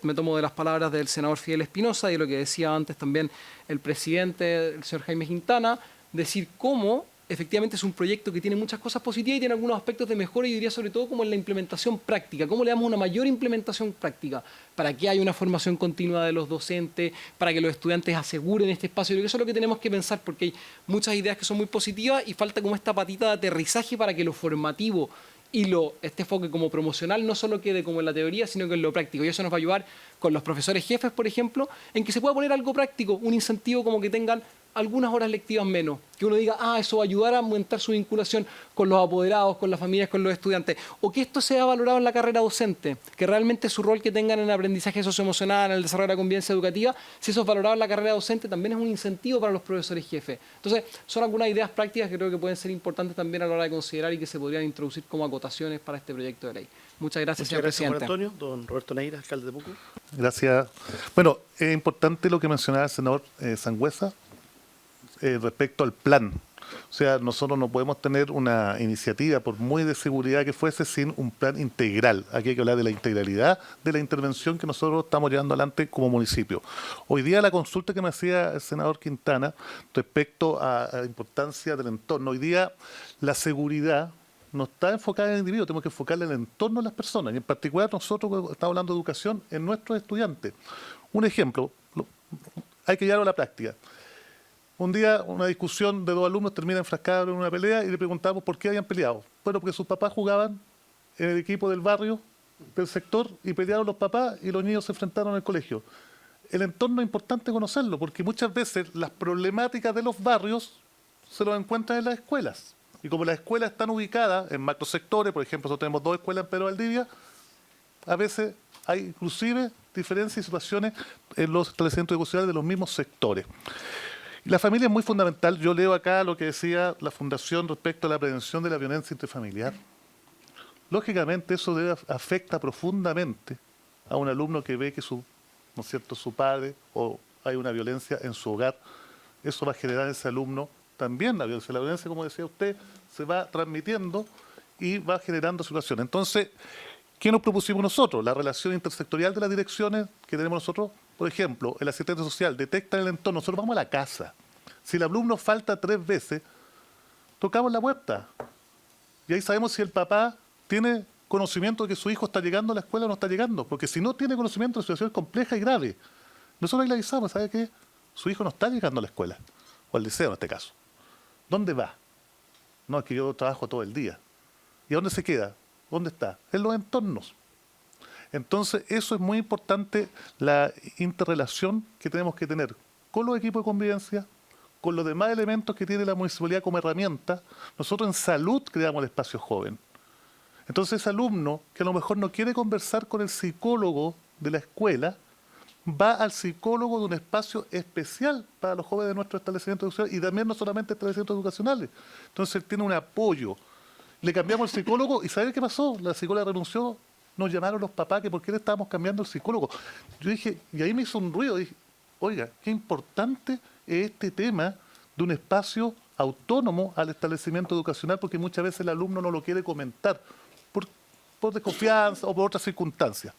me tomo de las palabras del senador Fidel Espinosa y de lo que decía antes también el presidente, el señor Jaime Quintana, decir cómo efectivamente es un proyecto que tiene muchas cosas positivas y tiene algunos aspectos de mejora, y yo diría sobre todo como en la implementación práctica, cómo le damos una mayor implementación práctica, para que haya una formación continua de los docentes, para que los estudiantes aseguren este espacio. Yo creo que eso es lo que tenemos que pensar, porque hay muchas ideas que son muy positivas y falta como esta patita de aterrizaje para que lo formativo y este enfoque como promocional no solo quede como en la teoría, sino que en lo práctico. Y eso nos va a ayudar con los profesores jefes, por ejemplo, en que se pueda poner algo práctico, un incentivo como que tengan algunas horas lectivas menos, que uno diga, eso va a ayudar a aumentar su vinculación con los apoderados, con las familias, con los estudiantes, o que esto sea valorado en la carrera docente, que realmente su rol que tengan en el aprendizaje socioemocional, en el desarrollo de la convivencia educativa, si eso es valorado en la carrera docente, también es un incentivo para los profesores jefes. Entonces, son algunas ideas prácticas que creo que pueden ser importantes también a la hora de considerar y que se podrían introducir como acotaciones para este proyecto de ley. Muchas gracias, señor presidente. Juan Antonio. Don Roberto Neira, alcalde de Pucú. Gracias. Bueno, es importante lo que mencionaba el senador Sangüesa respecto al plan. O sea, nosotros no podemos tener una iniciativa, por muy de seguridad que fuese, sin un plan integral. Aquí hay que hablar de la integralidad de la intervención que nosotros estamos llevando adelante como municipio. Hoy día la consulta que me hacía el senador Quintana respecto a la importancia del entorno. Hoy día la seguridad no está enfocada en el individuo, tenemos que enfocarla en el entorno de las personas. Y en particular nosotros, cuando estamos hablando de educación, en nuestros estudiantes. Un ejemplo, hay que llevarlo a la práctica. Un día, una discusión de dos alumnos termina enfrascada en una pelea y le preguntamos por qué habían peleado. Bueno, porque sus papás jugaban en el equipo del barrio, del sector, y pelearon los papás y los niños se enfrentaron en el colegio. El entorno es importante conocerlo, porque muchas veces las problemáticas de los barrios se los encuentran en las escuelas. Y como las escuelas están ubicadas en macrosectores, por ejemplo, nosotros tenemos 2 escuelas en Pedro Valdivia, a veces hay inclusive diferencias y situaciones en los establecimientos educacionales de los mismos sectores. Y la familia es muy fundamental. Yo leo acá lo que decía la Fundación respecto a la prevención de la violencia intrafamiliar. Lógicamente eso afecta profundamente a un alumno que ve que su padre o hay una violencia en su hogar. Eso va a generar en ese alumno también la violencia. La violencia, como decía usted, se va transmitiendo y va generando situaciones. Entonces, ¿qué nos propusimos nosotros? La relación intersectorial de las direcciones que tenemos nosotros. Por ejemplo, el asistente social detecta en el entorno, nosotros vamos a la casa. Si el alumno falta 3 veces, tocamos la puerta. Y ahí sabemos si el papá tiene conocimiento de que su hijo está llegando a la escuela o no está llegando. Porque si no tiene conocimiento, la situación es compleja y grave. Nosotros ahí le avisamos, ¿sabe qué? Su hijo no está llegando a la escuela, o al liceo en este caso. ¿Dónde va? No, es que yo trabajo todo el día. ¿Y a dónde se queda? ¿Dónde está? En los entornos. Entonces, eso es muy importante, la interrelación que tenemos que tener con los equipos de convivencia, con los demás elementos que tiene la municipalidad como herramienta. Nosotros en salud creamos el espacio joven. Entonces, ese alumno que a lo mejor no quiere conversar con el psicólogo de la escuela, va al psicólogo de un espacio especial para los jóvenes de nuestro establecimiento educacional y también no solamente establecimientos educacionales. Entonces, él tiene un apoyo. Le cambiamos el psicólogo y ¿sabe qué pasó? La psicóloga renunció. Nos llamaron los papás que por qué le estábamos cambiando el psicólogo. Yo dije, y ahí me hizo un ruido, dije, oiga, qué importante es este tema de un espacio autónomo al establecimiento educacional, porque muchas veces el alumno no lo quiere comentar por desconfianza o por otras circunstancias.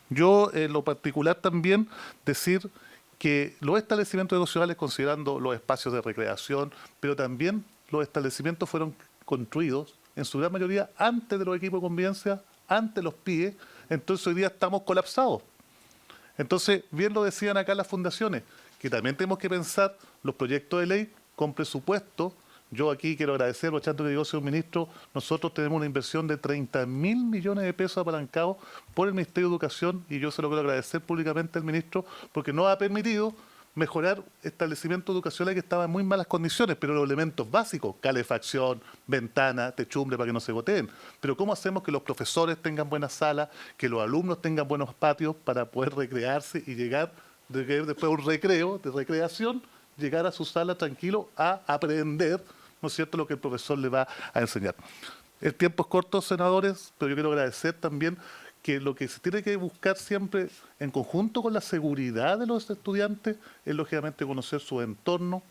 Yo, en lo particular también, decir que los establecimientos educacionales, considerando los espacios de recreación, pero también los establecimientos fueron construidos, en su gran mayoría, antes de los equipos de convivencia, ante los PIE. entonces hoy día estamos colapsados. Entonces, bien lo decían acá las fundaciones, que también tenemos que pensar los proyectos de ley con presupuesto. Yo aquí quiero agradecer, aprovechando que digo, señor ministro, nosotros tenemos una inversión de 30.000 millones de pesos apalancados por el Ministerio de Educación, y yo se lo quiero agradecer públicamente al ministro, porque nos ha permitido mejorar establecimientos educacionales que estaban en muy malas condiciones, pero los elementos básicos, calefacción, ventana, techumbre para que no se goteen. Pero ¿cómo hacemos que los profesores tengan buenas salas, que los alumnos tengan buenos patios para poder recrearse y llegar, después de un recreo, de recreación, llegar a su sala tranquilo a aprender, ¿no es cierto?, lo que el profesor le va a enseñar. El tiempo es corto, senadores, pero yo quiero agradecer también que lo que se tiene que buscar siempre en conjunto con la seguridad de los estudiantes es lógicamente conocer su entorno,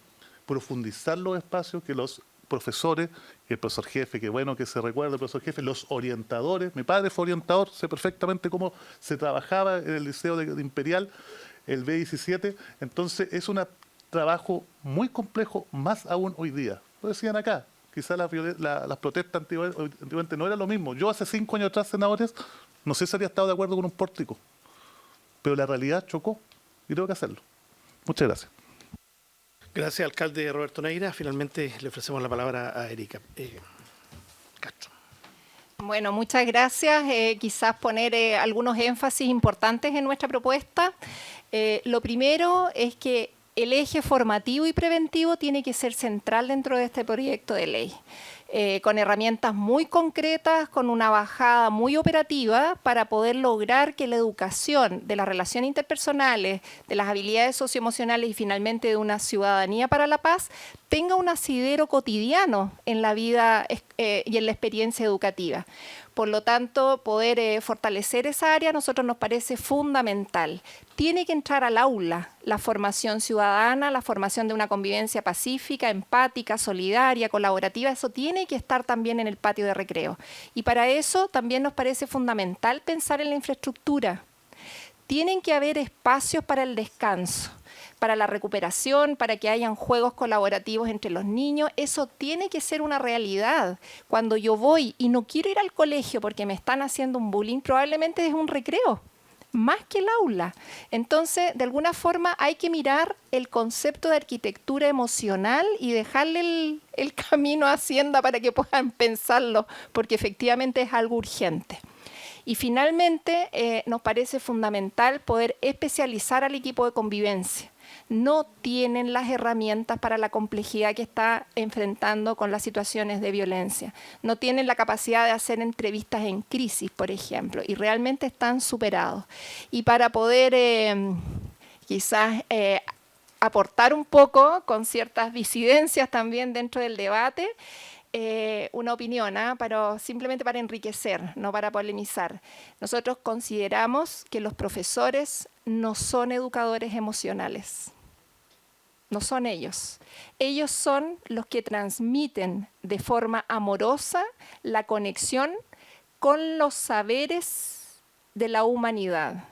profundizar los espacios, que los profesores, que el profesor jefe, que bueno que se recuerde el profesor jefe, los orientadores, mi padre fue orientador, sé perfectamente cómo se trabajaba en el Liceo de Imperial, el B17, entonces es un trabajo muy complejo, más aún hoy día. Lo decían acá, quizás las protestas antiguamente no era lo mismo. Yo hace 5 años atrás, senadores, no sé si habría estado de acuerdo con un pórtico, pero la realidad chocó y tengo que hacerlo. Muchas gracias. Gracias, alcalde Roberto Neira. Finalmente le ofrecemos la palabra a Erika Castro. Bueno, muchas gracias. Quizás poner algunos énfasis importantes en nuestra propuesta. Lo primero es que el eje formativo y preventivo tiene que ser central dentro de este proyecto de ley, con herramientas muy concretas, con una bajada muy operativa para poder lograr que la educación de las relaciones interpersonales, de las habilidades socioemocionales y finalmente de una ciudadanía para la paz tenga un asidero cotidiano en la vida y en la experiencia educativa. Por lo tanto, poder fortalecer esa área a nosotros nos parece fundamental. Tiene que entrar al aula la formación ciudadana, la formación de una convivencia pacífica, empática, solidaria, colaborativa. Eso tiene que estar también en el patio de recreo. Y para eso también nos parece fundamental pensar en la infraestructura. Tienen que haber espacios para el descanso, para la recuperación, para que hayan juegos colaborativos entre los niños. Eso tiene que ser una realidad. Cuando yo voy y no quiero ir al colegio porque me están haciendo un bullying, probablemente es un recreo, más que el aula. Entonces, de alguna forma hay que mirar el concepto de arquitectura emocional y dejarle el camino a Hacienda para que puedan pensarlo, porque efectivamente es algo urgente. Y finalmente, nos parece fundamental poder especializar al equipo de convivencia. No tienen las herramientas para la complejidad que está enfrentando con las situaciones de violencia. No tienen la capacidad de hacer entrevistas en crisis, por ejemplo, y realmente están superados. Y para poder quizás aportar un poco con ciertas disidencias también dentro del debate, una opinión, pero simplemente para enriquecer, no para polemizar. Nosotros consideramos que los profesores no son educadores emocionales. No son ellos. Ellos son los que transmiten de forma amorosa la conexión con los saberes de la humanidad.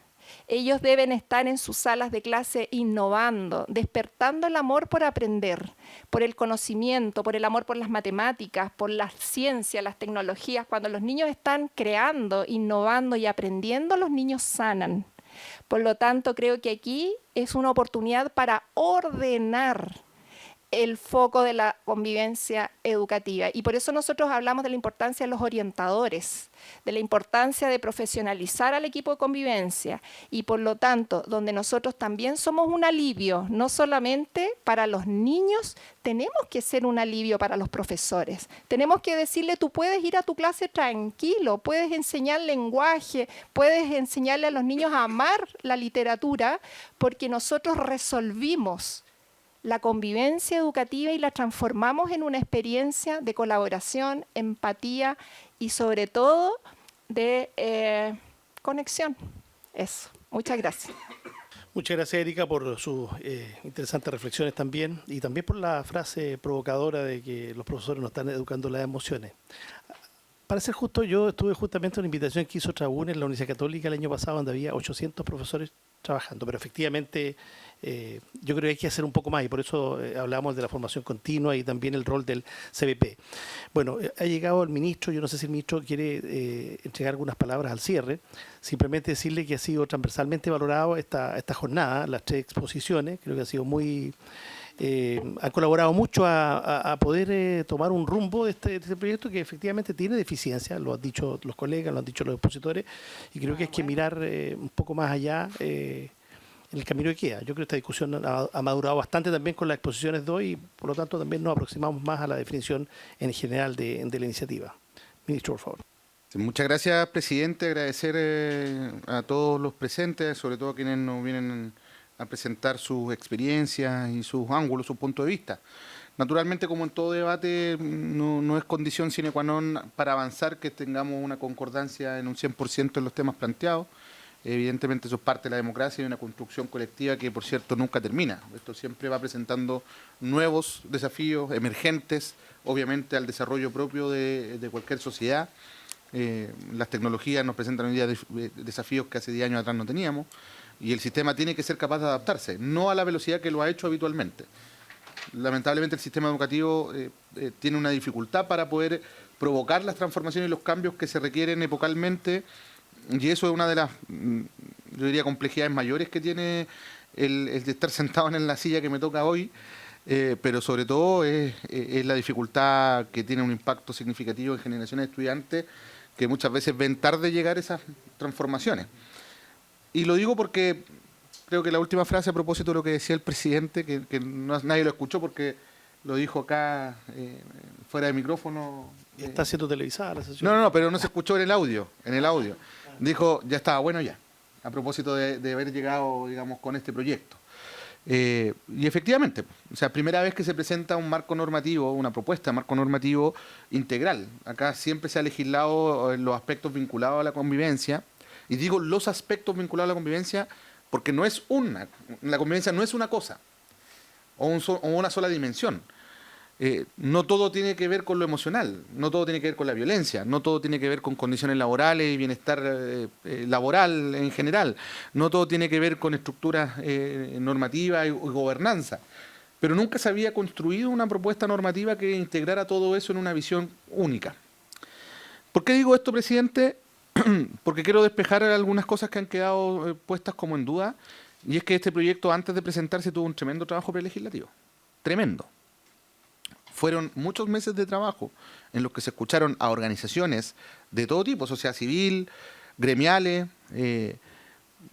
Ellos deben estar en sus salas de clase innovando, despertando el amor por aprender, por el conocimiento, por el amor por las matemáticas, por la ciencia, las tecnologías. Cuando los niños están creando, innovando y aprendiendo, los niños sanan. Por lo tanto, creo que aquí es una oportunidad para ordenar el foco de la convivencia educativa. Y por eso nosotros hablamos de la importancia de los orientadores, de la importancia de profesionalizar al equipo de convivencia y por lo tanto, donde nosotros también somos un alivio, no solamente para los niños, tenemos que ser un alivio para los profesores. Tenemos que decirle, tú puedes ir a tu clase tranquilo, puedes enseñar lenguaje, puedes enseñarle a los niños a amar la literatura, porque nosotros resolvimos la convivencia educativa y la transformamos en una experiencia de colaboración, empatía y sobre todo de conexión. Eso. Muchas gracias. Muchas gracias, Erika, por sus interesantes reflexiones también y también por la frase provocadora de que los profesores no están educando las emociones. Para ser justo, yo estuve justamente en una invitación que hizo Trabún en la Universidad Católica el año pasado, donde había 800 profesores trabajando. Pero efectivamente yo creo que hay que hacer un poco más y por eso hablamos de la formación continua y también el rol del CBP. Bueno, ha llegado el ministro, yo no sé si el ministro quiere entregar algunas palabras al cierre, simplemente decirle que ha sido transversalmente valorado esta jornada, las 3 exposiciones, creo que ha sido muy... han colaborado mucho a poder tomar un rumbo de este proyecto que efectivamente tiene deficiencias, lo han dicho los colegas, lo han dicho los expositores, y creo que hay que mirar un poco más allá en el camino que queda. Yo creo que esta discusión ha madurado bastante también con las exposiciones de hoy y por lo tanto también nos aproximamos más a la definición en general de la iniciativa. Ministro, por favor. Muchas gracias, presidente. Agradecer a todos los presentes, sobre todo a quienes nos vienen a presentar sus experiencias y sus ángulos, su punto de vista. Naturalmente, como en todo debate, no es condición sine qua non para avanzar que tengamos una concordancia en un 100% en los temas planteados. Evidentemente eso es parte de la democracia y una construcción colectiva que, por cierto, nunca termina. Esto siempre va presentando nuevos desafíos emergentes, obviamente, al desarrollo propio de cualquier sociedad. Las tecnologías nos presentan hoy día desafíos que hace 10 años atrás no teníamos y el sistema tiene que ser capaz de adaptarse, no a la velocidad que lo ha hecho habitualmente. Lamentablemente el sistema educativo tiene una dificultad para poder provocar las transformaciones y los cambios que se requieren epocalmente. Y eso es una de las, yo diría, complejidades mayores que tiene el de estar sentado en la silla que me toca hoy, pero sobre todo es la dificultad que tiene un impacto significativo en generaciones de estudiantes que muchas veces ven tarde llegar esas transformaciones. Y lo digo porque creo que la última frase a propósito de lo que decía el presidente, que nadie lo escuchó porque lo dijo acá fuera de micrófono. Está siendo televisada la sesión. No, pero no se escuchó en el audio. Dijo, ya estaba bueno ya, a propósito de haber llegado, digamos, con este proyecto. Y efectivamente, o sea, primera vez que se presenta un marco normativo, una propuesta de marco normativo integral. Acá siempre se ha legislado en los aspectos vinculados a la convivencia, y digo los aspectos vinculados a la convivencia porque la convivencia no es una cosa o una sola dimensión. No todo tiene que ver con lo emocional, no todo tiene que ver con la violencia, no todo tiene que ver con condiciones laborales y bienestar laboral en general, no todo tiene que ver con estructuras normativas y gobernanza. Pero nunca se había construido una propuesta normativa que integrara todo eso en una visión única. ¿Por qué digo esto, presidente? Porque quiero despejar algunas cosas que han quedado puestas como en duda, y es que este proyecto antes de presentarse tuvo un tremendo trabajo prelegislativo, tremendo. Fueron muchos meses de trabajo en los que se escucharon a organizaciones de todo tipo, sociedad civil, gremiales.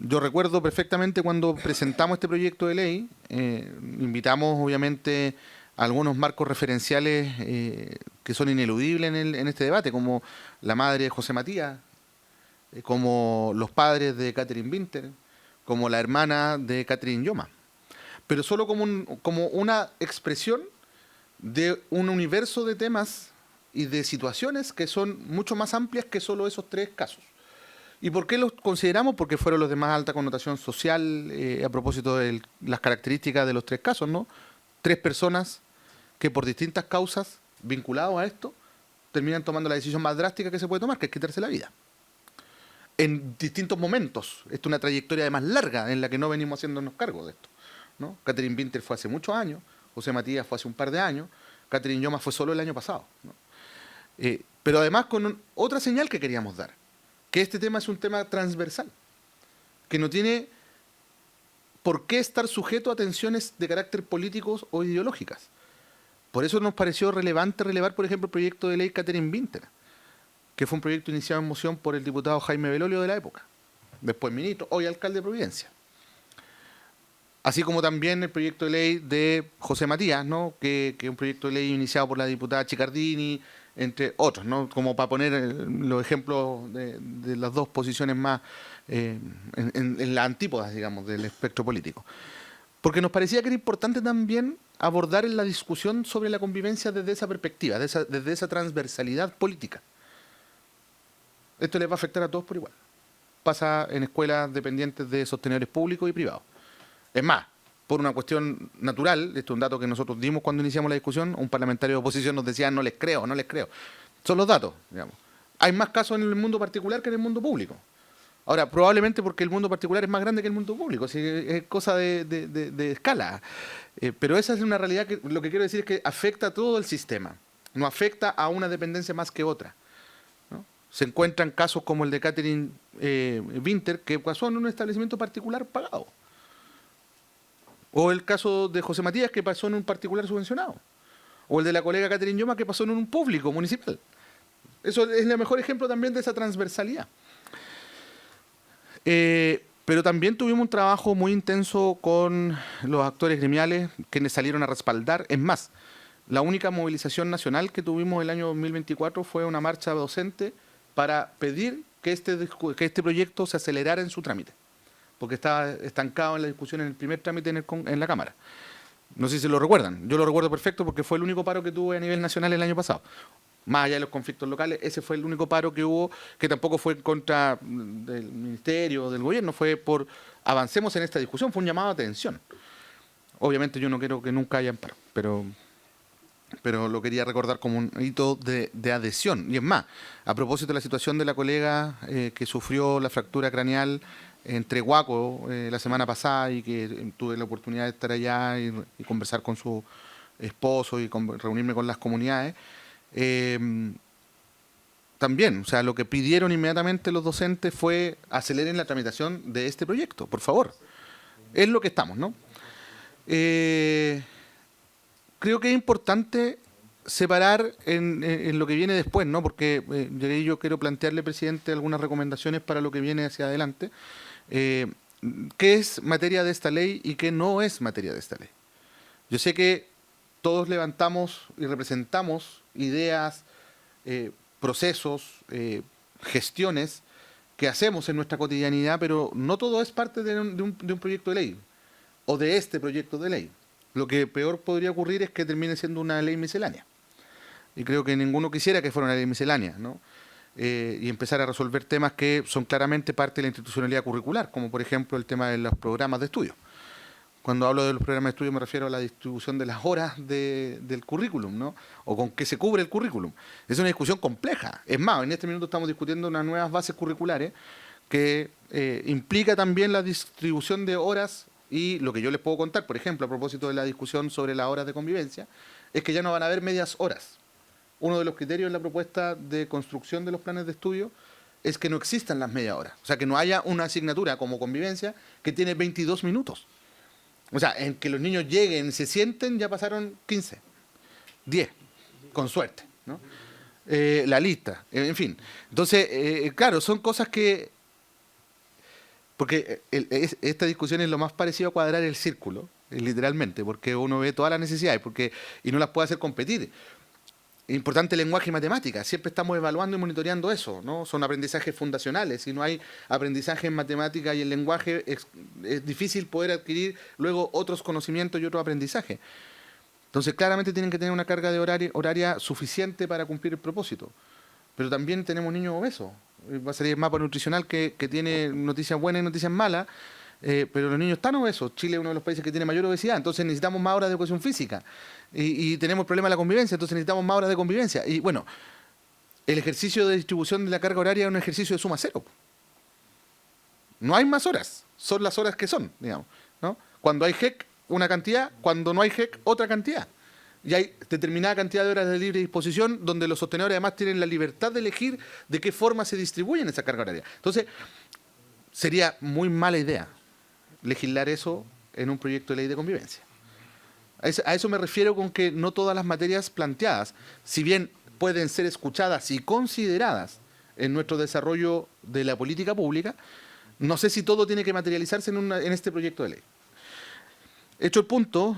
Yo recuerdo perfectamente cuando presentamos este proyecto de ley, invitamos obviamente a algunos marcos referenciales que son ineludibles en este debate, como la madre de José Matías, como los padres de Catherine Winter, como la hermana de Catherine Yoma, pero solo como una expresión de un universo de temas y de situaciones que son mucho más amplias que solo esos 3 casos. ¿Y por qué los consideramos? Porque fueron los de más alta connotación social a propósito de las características de los 3 casos, ¿no? 3 personas que por distintas causas vinculadas a esto terminan tomando la decisión más drástica que se puede tomar, que es quitarse la vida. En distintos momentos. Esto es una trayectoria además larga en la que no venimos haciéndonos cargo de esto, ¿no? Catherine Winter fue hace muchos años, José Matías fue hace un par de años, Catherine Yoma fue solo el año pasado, ¿no? Pero además con otra señal que queríamos dar, que este tema es un tema transversal, que no tiene por qué estar sujeto a tensiones de carácter políticos o ideológicas. Por eso nos pareció relevante relevar, por ejemplo, el proyecto de ley Catherine Winter, que fue un proyecto iniciado en moción por el diputado Jaime Belolio de la época, después ministro, hoy alcalde de Providencia. Así como también el proyecto de ley de José Matías, ¿no? que es un proyecto de ley iniciado por la diputada Chicardini, entre otros, ¿no? Como para poner los ejemplos de las dos posiciones más en las antípodas, digamos, del espectro político. Porque nos parecía que era importante también abordar en la discusión sobre la convivencia desde esa perspectiva, desde esa transversalidad política. Esto les va a afectar a todos por igual. Pasa en escuelas dependientes de sostenedores públicos y privados. Es más, por una cuestión natural, esto es un dato que nosotros dimos cuando iniciamos la discusión, un parlamentario de oposición nos decía no les creo. Son los datos, digamos. Hay más casos en el mundo particular que en el mundo público. Ahora, probablemente porque el mundo particular es más grande que el mundo público, así que es cosa de escala. Pero esa es una realidad que lo que quiero decir es que afecta a todo el sistema, no afecta a una dependencia más que otra, ¿no? Se encuentran casos como el de Catherine Winter, que pasó en un establecimiento particular pagado. O el caso de José Matías, que pasó en un particular subvencionado. O el de la colega Catherine Yoma, que pasó en un público municipal. Eso es el mejor ejemplo también de esa transversalidad. Pero también tuvimos un trabajo muy intenso con los actores gremiales, quienes salieron a respaldar. Es más, la única movilización nacional que tuvimos el año 2024 fue una marcha docente para pedir que este proyecto se acelerara en su trámite, porque estaba estancado en la discusión en el primer trámite en la Cámara. No sé si lo recuerdan. Yo lo recuerdo perfecto porque fue el único paro que tuve a nivel nacional el año pasado. Más allá de los conflictos locales, ese fue el único paro que hubo, que tampoco fue en contra del ministerio o del gobierno, fue por avancemos en esta discusión, fue un llamado de atención. Obviamente yo no quiero que nunca haya paro, pero lo quería recordar como un hito de adhesión. Y es más, a propósito de la situación de la colega que sufrió la fractura craneal en Trehuaco la semana pasada y que tuve la oportunidad de estar allá y conversar con su esposo y reunirme con las comunidades, también, o sea, lo que pidieron inmediatamente los docentes fue aceleren la tramitación de este proyecto, por favor. Es lo que estamos, ¿no? Creo que es importante separar en lo que viene después, ¿no? Porque yo quiero plantearle, presidente, algunas recomendaciones para lo que viene hacia adelante. ¿Qué es materia de esta ley y qué no es materia de esta ley? Yo sé que todos levantamos y representamos ideas, procesos, gestiones que hacemos en nuestra cotidianidad, pero no todo es parte de un proyecto de ley o de este proyecto de ley. Lo que peor podría ocurrir es que termine siendo una ley miscelánea. Y creo que ninguno quisiera que fuera una ley miscelánea, ¿no? Y empezar a resolver temas que son claramente parte de la institucionalidad curricular, como por ejemplo el tema de los programas de estudio. Cuando hablo de los programas de estudio me refiero a la distribución de las horas del currículum, ¿no? O con qué se cubre el currículum. Es una discusión compleja. Es más, en este minuto estamos discutiendo unas nuevas bases curriculares que implica también la distribución de horas. Y lo que yo les puedo contar, por ejemplo, a propósito de la discusión sobre las horas de convivencia, es que ya no van a haber medias horas. Uno de los criterios en la propuesta de construcción de los planes de estudio es que no existan las medias horas. O sea, que no haya una asignatura como convivencia que tiene 22 minutos. O sea, en que los niños lleguen, se sienten, ya pasaron 15, 10, con suerte, ¿no? La lista, en fin. Entonces, claro, son cosas que... Porque esta discusión es lo más parecido a cuadrar el círculo, literalmente, porque uno ve todas las necesidades y no las puede hacer competir. Es importante el lenguaje y matemática, siempre estamos evaluando y monitoreando eso, ¿no? Son aprendizajes fundacionales, si no hay aprendizaje en matemática y en lenguaje es difícil poder adquirir luego otros conocimientos y otros aprendizajes. Entonces claramente tienen que tener una carga de horaria suficiente para cumplir el propósito, pero también tenemos niños obesos. Va a salir el mapa nutricional que tiene noticias buenas y noticias malas, pero los niños están obesos. Chile es uno de los países que tiene mayor obesidad, entonces necesitamos más horas de educación física. Y tenemos el problema de la convivencia, entonces necesitamos más horas de convivencia. Y bueno, el ejercicio de distribución de la carga horaria es un ejercicio de suma cero. No hay más horas, son las horas que son, digamos, ¿no? Cuando hay GEC, una cantidad, cuando no hay GEC, otra cantidad. Y hay determinada cantidad de horas de libre disposición donde los sostenedores además tienen la libertad de elegir de qué forma se distribuyen esa carga horaria. Entonces, sería muy mala idea legislar eso en un proyecto de ley de convivencia. A eso me refiero con que no todas las materias planteadas, si bien pueden ser escuchadas y consideradas en nuestro desarrollo de la política pública, no sé si todo tiene que materializarse en este proyecto de ley. Hecho el punto,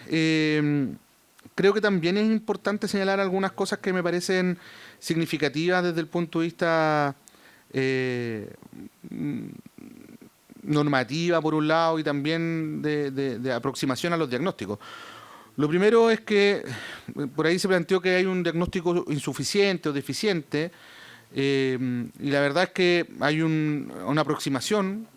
creo que también es importante señalar algunas cosas que me parecen significativas desde el punto de vista normativa, por un lado, y también de aproximación a los diagnósticos. Lo primero es que por ahí se planteó que hay un diagnóstico insuficiente o deficiente, y la verdad es que hay una aproximación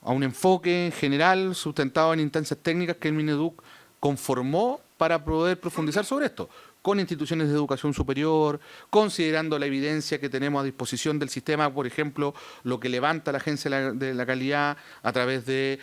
a un enfoque en general sustentado en instancias técnicas que el Mineduc conformó para poder profundizar sobre esto, con instituciones de educación superior, considerando la evidencia que tenemos a disposición del sistema, por ejemplo, lo que levanta la Agencia de la Calidad a través de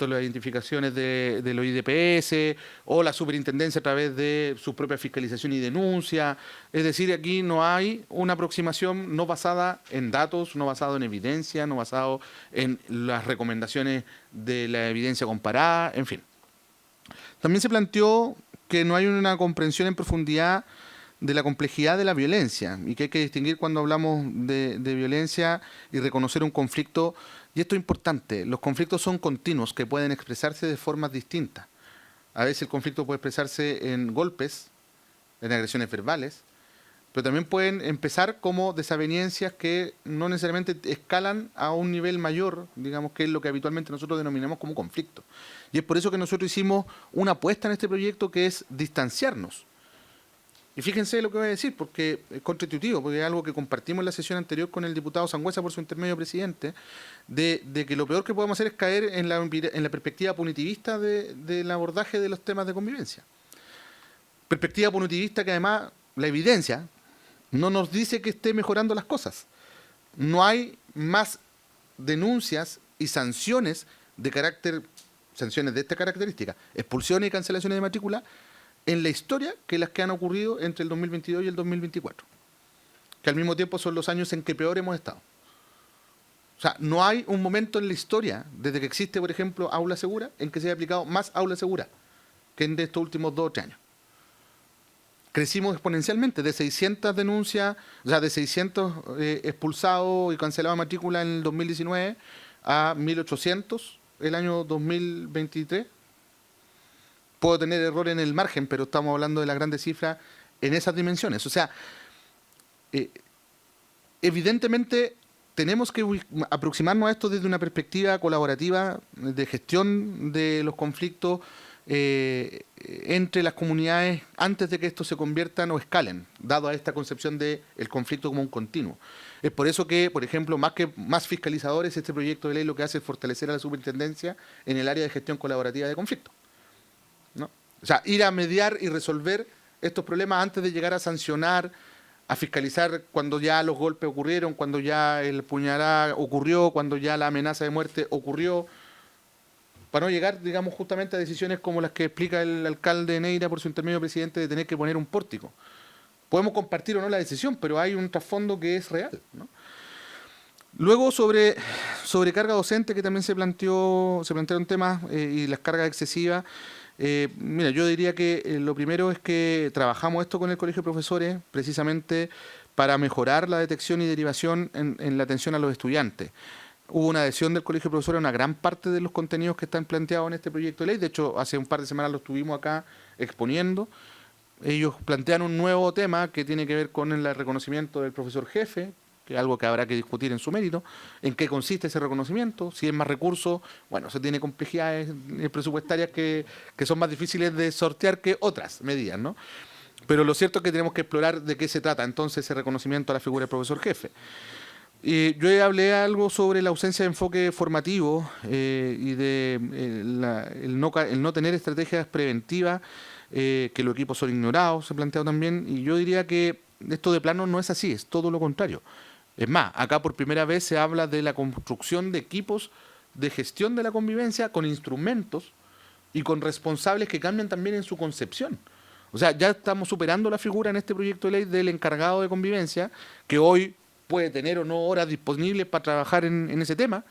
las identificaciones de los IDPS o la superintendencia a través de su propia fiscalización y denuncia. Es decir, aquí no hay una aproximación no basada en datos, no basado en evidencia, no basado en las recomendaciones de la evidencia comparada, en fin. También se planteó que no hay una comprensión en profundidad de la complejidad de la violencia y que hay que distinguir cuando hablamos de violencia y reconocer un conflicto. Y esto es importante, los conflictos son continuos que pueden expresarse de formas distintas. A veces el conflicto puede expresarse en golpes, en agresiones verbales, pero también pueden empezar como desavenencias que no necesariamente escalan a un nivel mayor, digamos, que es lo que habitualmente nosotros denominamos como conflicto. Y es por eso que nosotros hicimos una apuesta en este proyecto que es distanciarnos. Y fíjense lo que voy a decir, porque es constitutivo, porque es algo que compartimos en la sesión anterior con el diputado Sangüesa por su intermedio presidente, de que lo peor que podemos hacer es caer en la perspectiva punitivista del abordaje de los temas de convivencia. Perspectiva punitivista que además la evidencia no nos dice que esté mejorando las cosas. No hay más denuncias y sanciones sanciones de esta característica, expulsiones y cancelaciones de matrícula, en la historia que las que han ocurrido entre el 2022 y el 2024, que al mismo tiempo son los años en que peor hemos estado. O sea, no hay un momento en la historia, desde que existe, por ejemplo, Aula Segura, en que se haya aplicado más Aula Segura que en estos últimos 2 o 3 años. Crecimos exponencialmente, de 600 denuncias, o sea, de 600 expulsados y cancelados de matrícula en el 2019 a 1.800 el año 2023. Puedo tener error en el margen, pero estamos hablando de las grandes cifras en esas dimensiones. O sea, evidentemente tenemos que aproximarnos a esto desde una perspectiva colaborativa de gestión de los conflictos entre las comunidades antes de que estos se conviertan o escalen, dado a esta concepción del conflicto como un continuo. Es por eso que, por ejemplo, más fiscalizadores, este proyecto de ley lo que hace es fortalecer a la superintendencia en el área de gestión colaborativa de conflictos, ¿no? O sea, ir a mediar y resolver estos problemas antes de llegar a sancionar, a fiscalizar cuando ya los golpes ocurrieron, cuando ya el puñalada ocurrió, cuando ya la amenaza de muerte ocurrió, para no llegar, digamos, justamente a decisiones como las que explica el alcalde de Neira por su intermedio presidente de tener que poner un pórtico. Podemos compartir o no la decisión, pero hay un trasfondo que es real, ¿no? Luego, sobre carga docente, que también se plantearon temas y las cargas excesivas. Mira, yo diría que lo primero es que trabajamos esto con el Colegio de Profesores precisamente para mejorar la detección y derivación en la atención a los estudiantes. Hubo una adhesión del Colegio de Profesores a una gran parte de los contenidos que están planteados en este proyecto de ley. De hecho, hace un par de semanas lo estuvimos acá exponiendo. Ellos plantean un nuevo tema que tiene que ver con el reconocimiento del profesor jefe, que es algo que habrá que discutir en su mérito. ¿En qué consiste ese reconocimiento? Si es más recursos, bueno, eso tiene complejidades presupuestarias que son más difíciles de sortear que otras medidas, ¿no? Pero lo cierto es que tenemos que explorar de qué se trata entonces ese reconocimiento a la figura del profesor jefe. Yo hablé algo sobre la ausencia de enfoque formativo y de el no tener estrategias preventivas, que los equipos son ignorados, se ha planteado también, y yo diría que esto de plano no es así, es todo lo contrario. Es más, acá por primera vez se habla de la construcción de equipos de gestión de la convivencia con instrumentos y con responsables que cambian también en su concepción. O sea, ya estamos superando la figura en este proyecto de ley del encargado de convivencia, que hoy puede tener o no horas disponibles para trabajar en ese tema.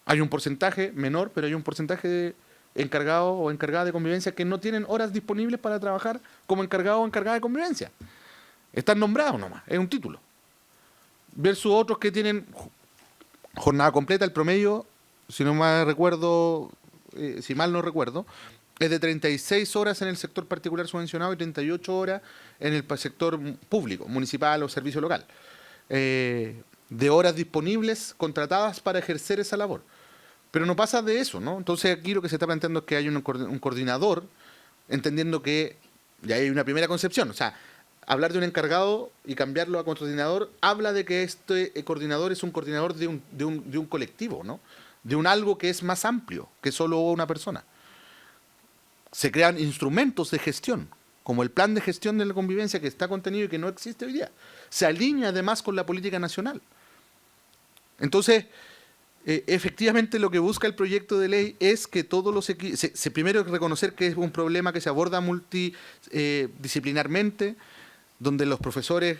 Hay un porcentaje menor, pero hay un porcentaje de encargados o encargadas de convivencia que no tienen horas disponibles para trabajar como encargado o encargada de convivencia. Están nombrados nomás, es un título. Versus otros que tienen jornada completa, el promedio, si mal no recuerdo, es de 36 horas en el sector particular subvencionado y 38 horas en el sector público, municipal o servicio local. De horas disponibles contratadas para ejercer esa labor. Pero no pasa de eso, ¿no? Entonces aquí lo que se está planteando es que hay un coordinador, entendiendo que ya hay una primera concepción. O sea, hablar de un encargado y cambiarlo a coordinador habla de que este coordinador es un coordinador de un colectivo, ¿no? De un algo que es más amplio que solo una persona. Se crean instrumentos de gestión como el plan de gestión de la convivencia que está contenido y que no existe hoy día. Se alinea además con la política nacional. Entonces, efectivamente lo que busca el proyecto de ley es que todos los equipos, primero reconocer que es un problema que se aborda multidisciplinarmente, donde los profesores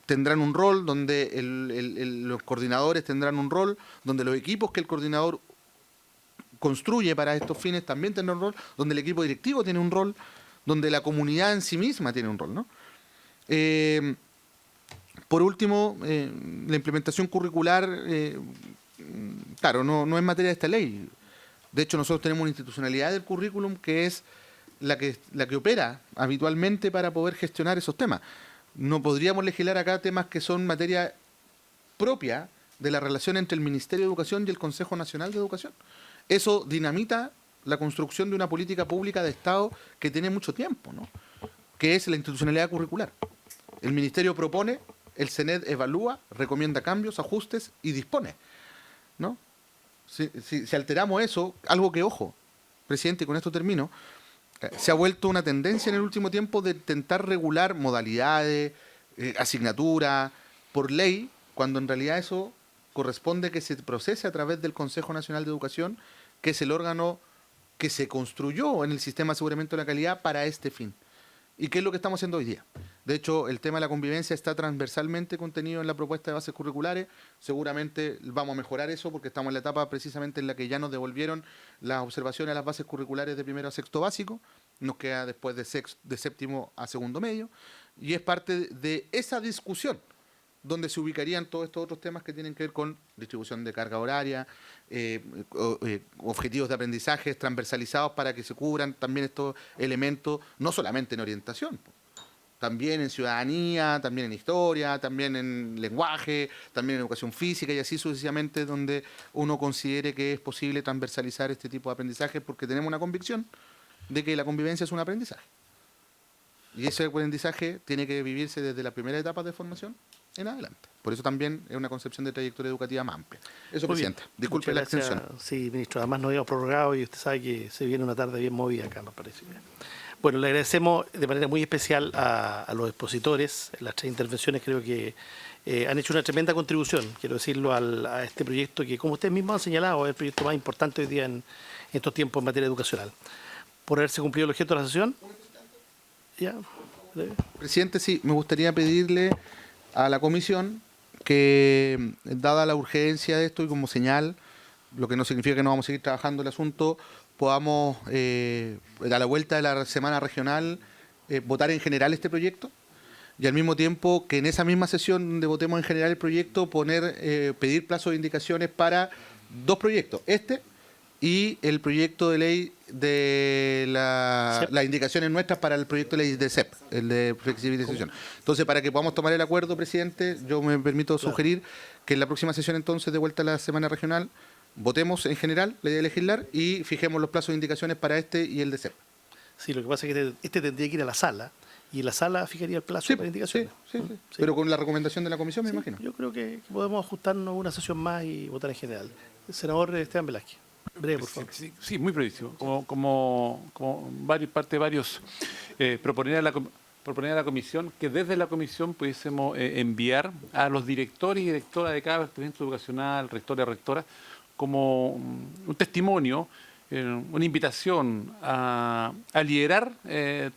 tendrán un rol, donde los coordinadores tendrán un rol, donde los equipos que el coordinador construye para estos fines también tendrán un rol, donde el equipo directivo tiene un rol, donde la comunidad en sí misma tiene un rol, ¿no? Por último, la implementación curricular, claro, no es materia de esta ley. De hecho, nosotros tenemos una institucionalidad del currículum que es la que opera habitualmente para poder gestionar esos temas. No podríamos legislar acá temas que son materia propia de la relación entre el Ministerio de Educación y el Consejo Nacional de Educación. Eso dinamita la construcción de una política pública de Estado que tiene mucho tiempo, ¿no? Que es la institucionalidad curricular. El Ministerio propone, el CENED evalúa, recomienda cambios, ajustes y dispone, ¿no? Si alteramos eso, algo que, ojo, presidente, y con esto termino, se ha vuelto una tendencia en el último tiempo de intentar regular modalidades, asignaturas, por ley, cuando en realidad eso corresponde que se procese a través del Consejo Nacional de Educación, que es el órgano que se construyó en el sistema de aseguramiento de la calidad para este fin. ¿Y qué es lo que estamos haciendo hoy día? De hecho, el tema de la convivencia está transversalmente contenido en la propuesta de bases curriculares. Seguramente vamos a mejorar eso porque estamos en la etapa precisamente en la que ya nos devolvieron las observaciones a las bases curriculares de primero a sexto básico. Nos queda después de séptimo a segundo medio. Y es parte de esa discusión donde se ubicarían todos estos otros temas que tienen que ver con distribución de carga horaria, objetivos de aprendizaje transversalizados para que se cubran también estos elementos, no solamente en orientación, también en ciudadanía, también en historia, también en lenguaje, también en educación física y así sucesivamente, donde uno considere que es posible transversalizar este tipo de aprendizaje porque tenemos una convicción de que la convivencia es un aprendizaje. Y ese aprendizaje tiene que vivirse desde la primera etapa de formación en adelante. Por eso también es una concepción de trayectoria educativa más amplia. Eso, Muy presidente. bien. Disculpe Muchas la gracias. extensión. Sí, ministro. Además nos habíamos prorrogado y usted sabe que se viene una tarde bien movida acá, nos parece. Bueno, le agradecemos de manera muy especial a los expositores. Las 3 intervenciones creo que han hecho una tremenda contribución, quiero decirlo, a este proyecto que, como ustedes mismos han señalado, es el proyecto más importante hoy día en estos tiempos en materia educacional. Por haberse cumplido el objeto de la sesión. Ya. Presidente, sí, me gustaría pedirle a la comisión que, dada la urgencia de esto y como señal, lo que no significa que no vamos a seguir trabajando el asunto, podamos, a la vuelta de la semana regional, votar en general este proyecto y al mismo tiempo que en esa misma sesión donde votemos en general el proyecto, pedir plazo de indicaciones para 2 proyectos, y el proyecto de ley de las indicaciones nuestras para el proyecto de ley de CEP, el de flexibilización. Entonces, para que podamos tomar el acuerdo, presidente, yo me permito sugerir que en la próxima sesión, entonces, de vuelta a la semana regional, votemos en general la idea de legislar y fijemos los plazos de indicaciones para y el de CEP. Sí, lo que pasa es que este tendría que ir a la sala y en la sala fijaría el plazo para indicaciones. Sí. Pero con la recomendación de la comisión, me imagino. Yo creo que podemos ajustarnos una sesión más y votar en general. El senador Esteban Velázquez. Breve, por favor. Sí, muy brevísimo. Como parte de varios, proponer a la comisión que desde la comisión pudiésemos enviar a los directores y directoras de cada establecimiento educacional, rectores y rectoras, como un testimonio, una invitación a liderar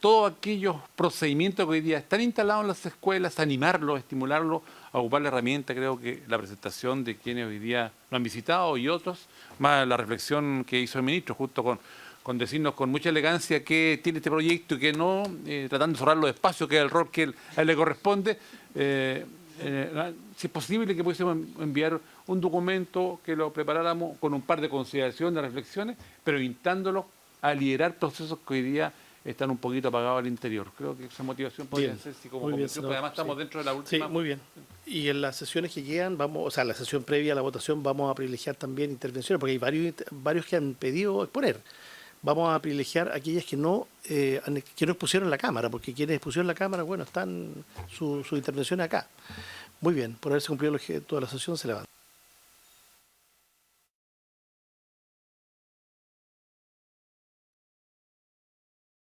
todos aquellos procedimientos que hoy día están instalados en las escuelas, animarlos, estimularlos a ocupar la herramienta. Creo que la presentación de quienes hoy día lo han visitado y otros, más la reflexión que hizo el ministro, justo con decirnos con mucha elegancia qué tiene este proyecto y qué no, tratando de cerrar los espacios, que es el rol que a él le corresponde. Si es posible que pudiésemos enviar un documento que lo preparáramos con un par de consideraciones, de reflexiones, pero instándolos a liderar procesos que hoy día están un poquito apagados al interior. Creo que esa motivación podría ser, si como comisión, porque además estamos dentro de la última. Sí, muy bien. Y en las sesiones que llegan, la sesión previa a la votación, vamos a privilegiar también intervenciones, porque hay varios que han pedido exponer. Vamos a privilegiar aquellas que no expusieron en la Cámara, porque quienes expusieron en la Cámara, bueno, están su intervención acá. Muy bien, por haberse cumplido el objeto de la sesión, se levanta.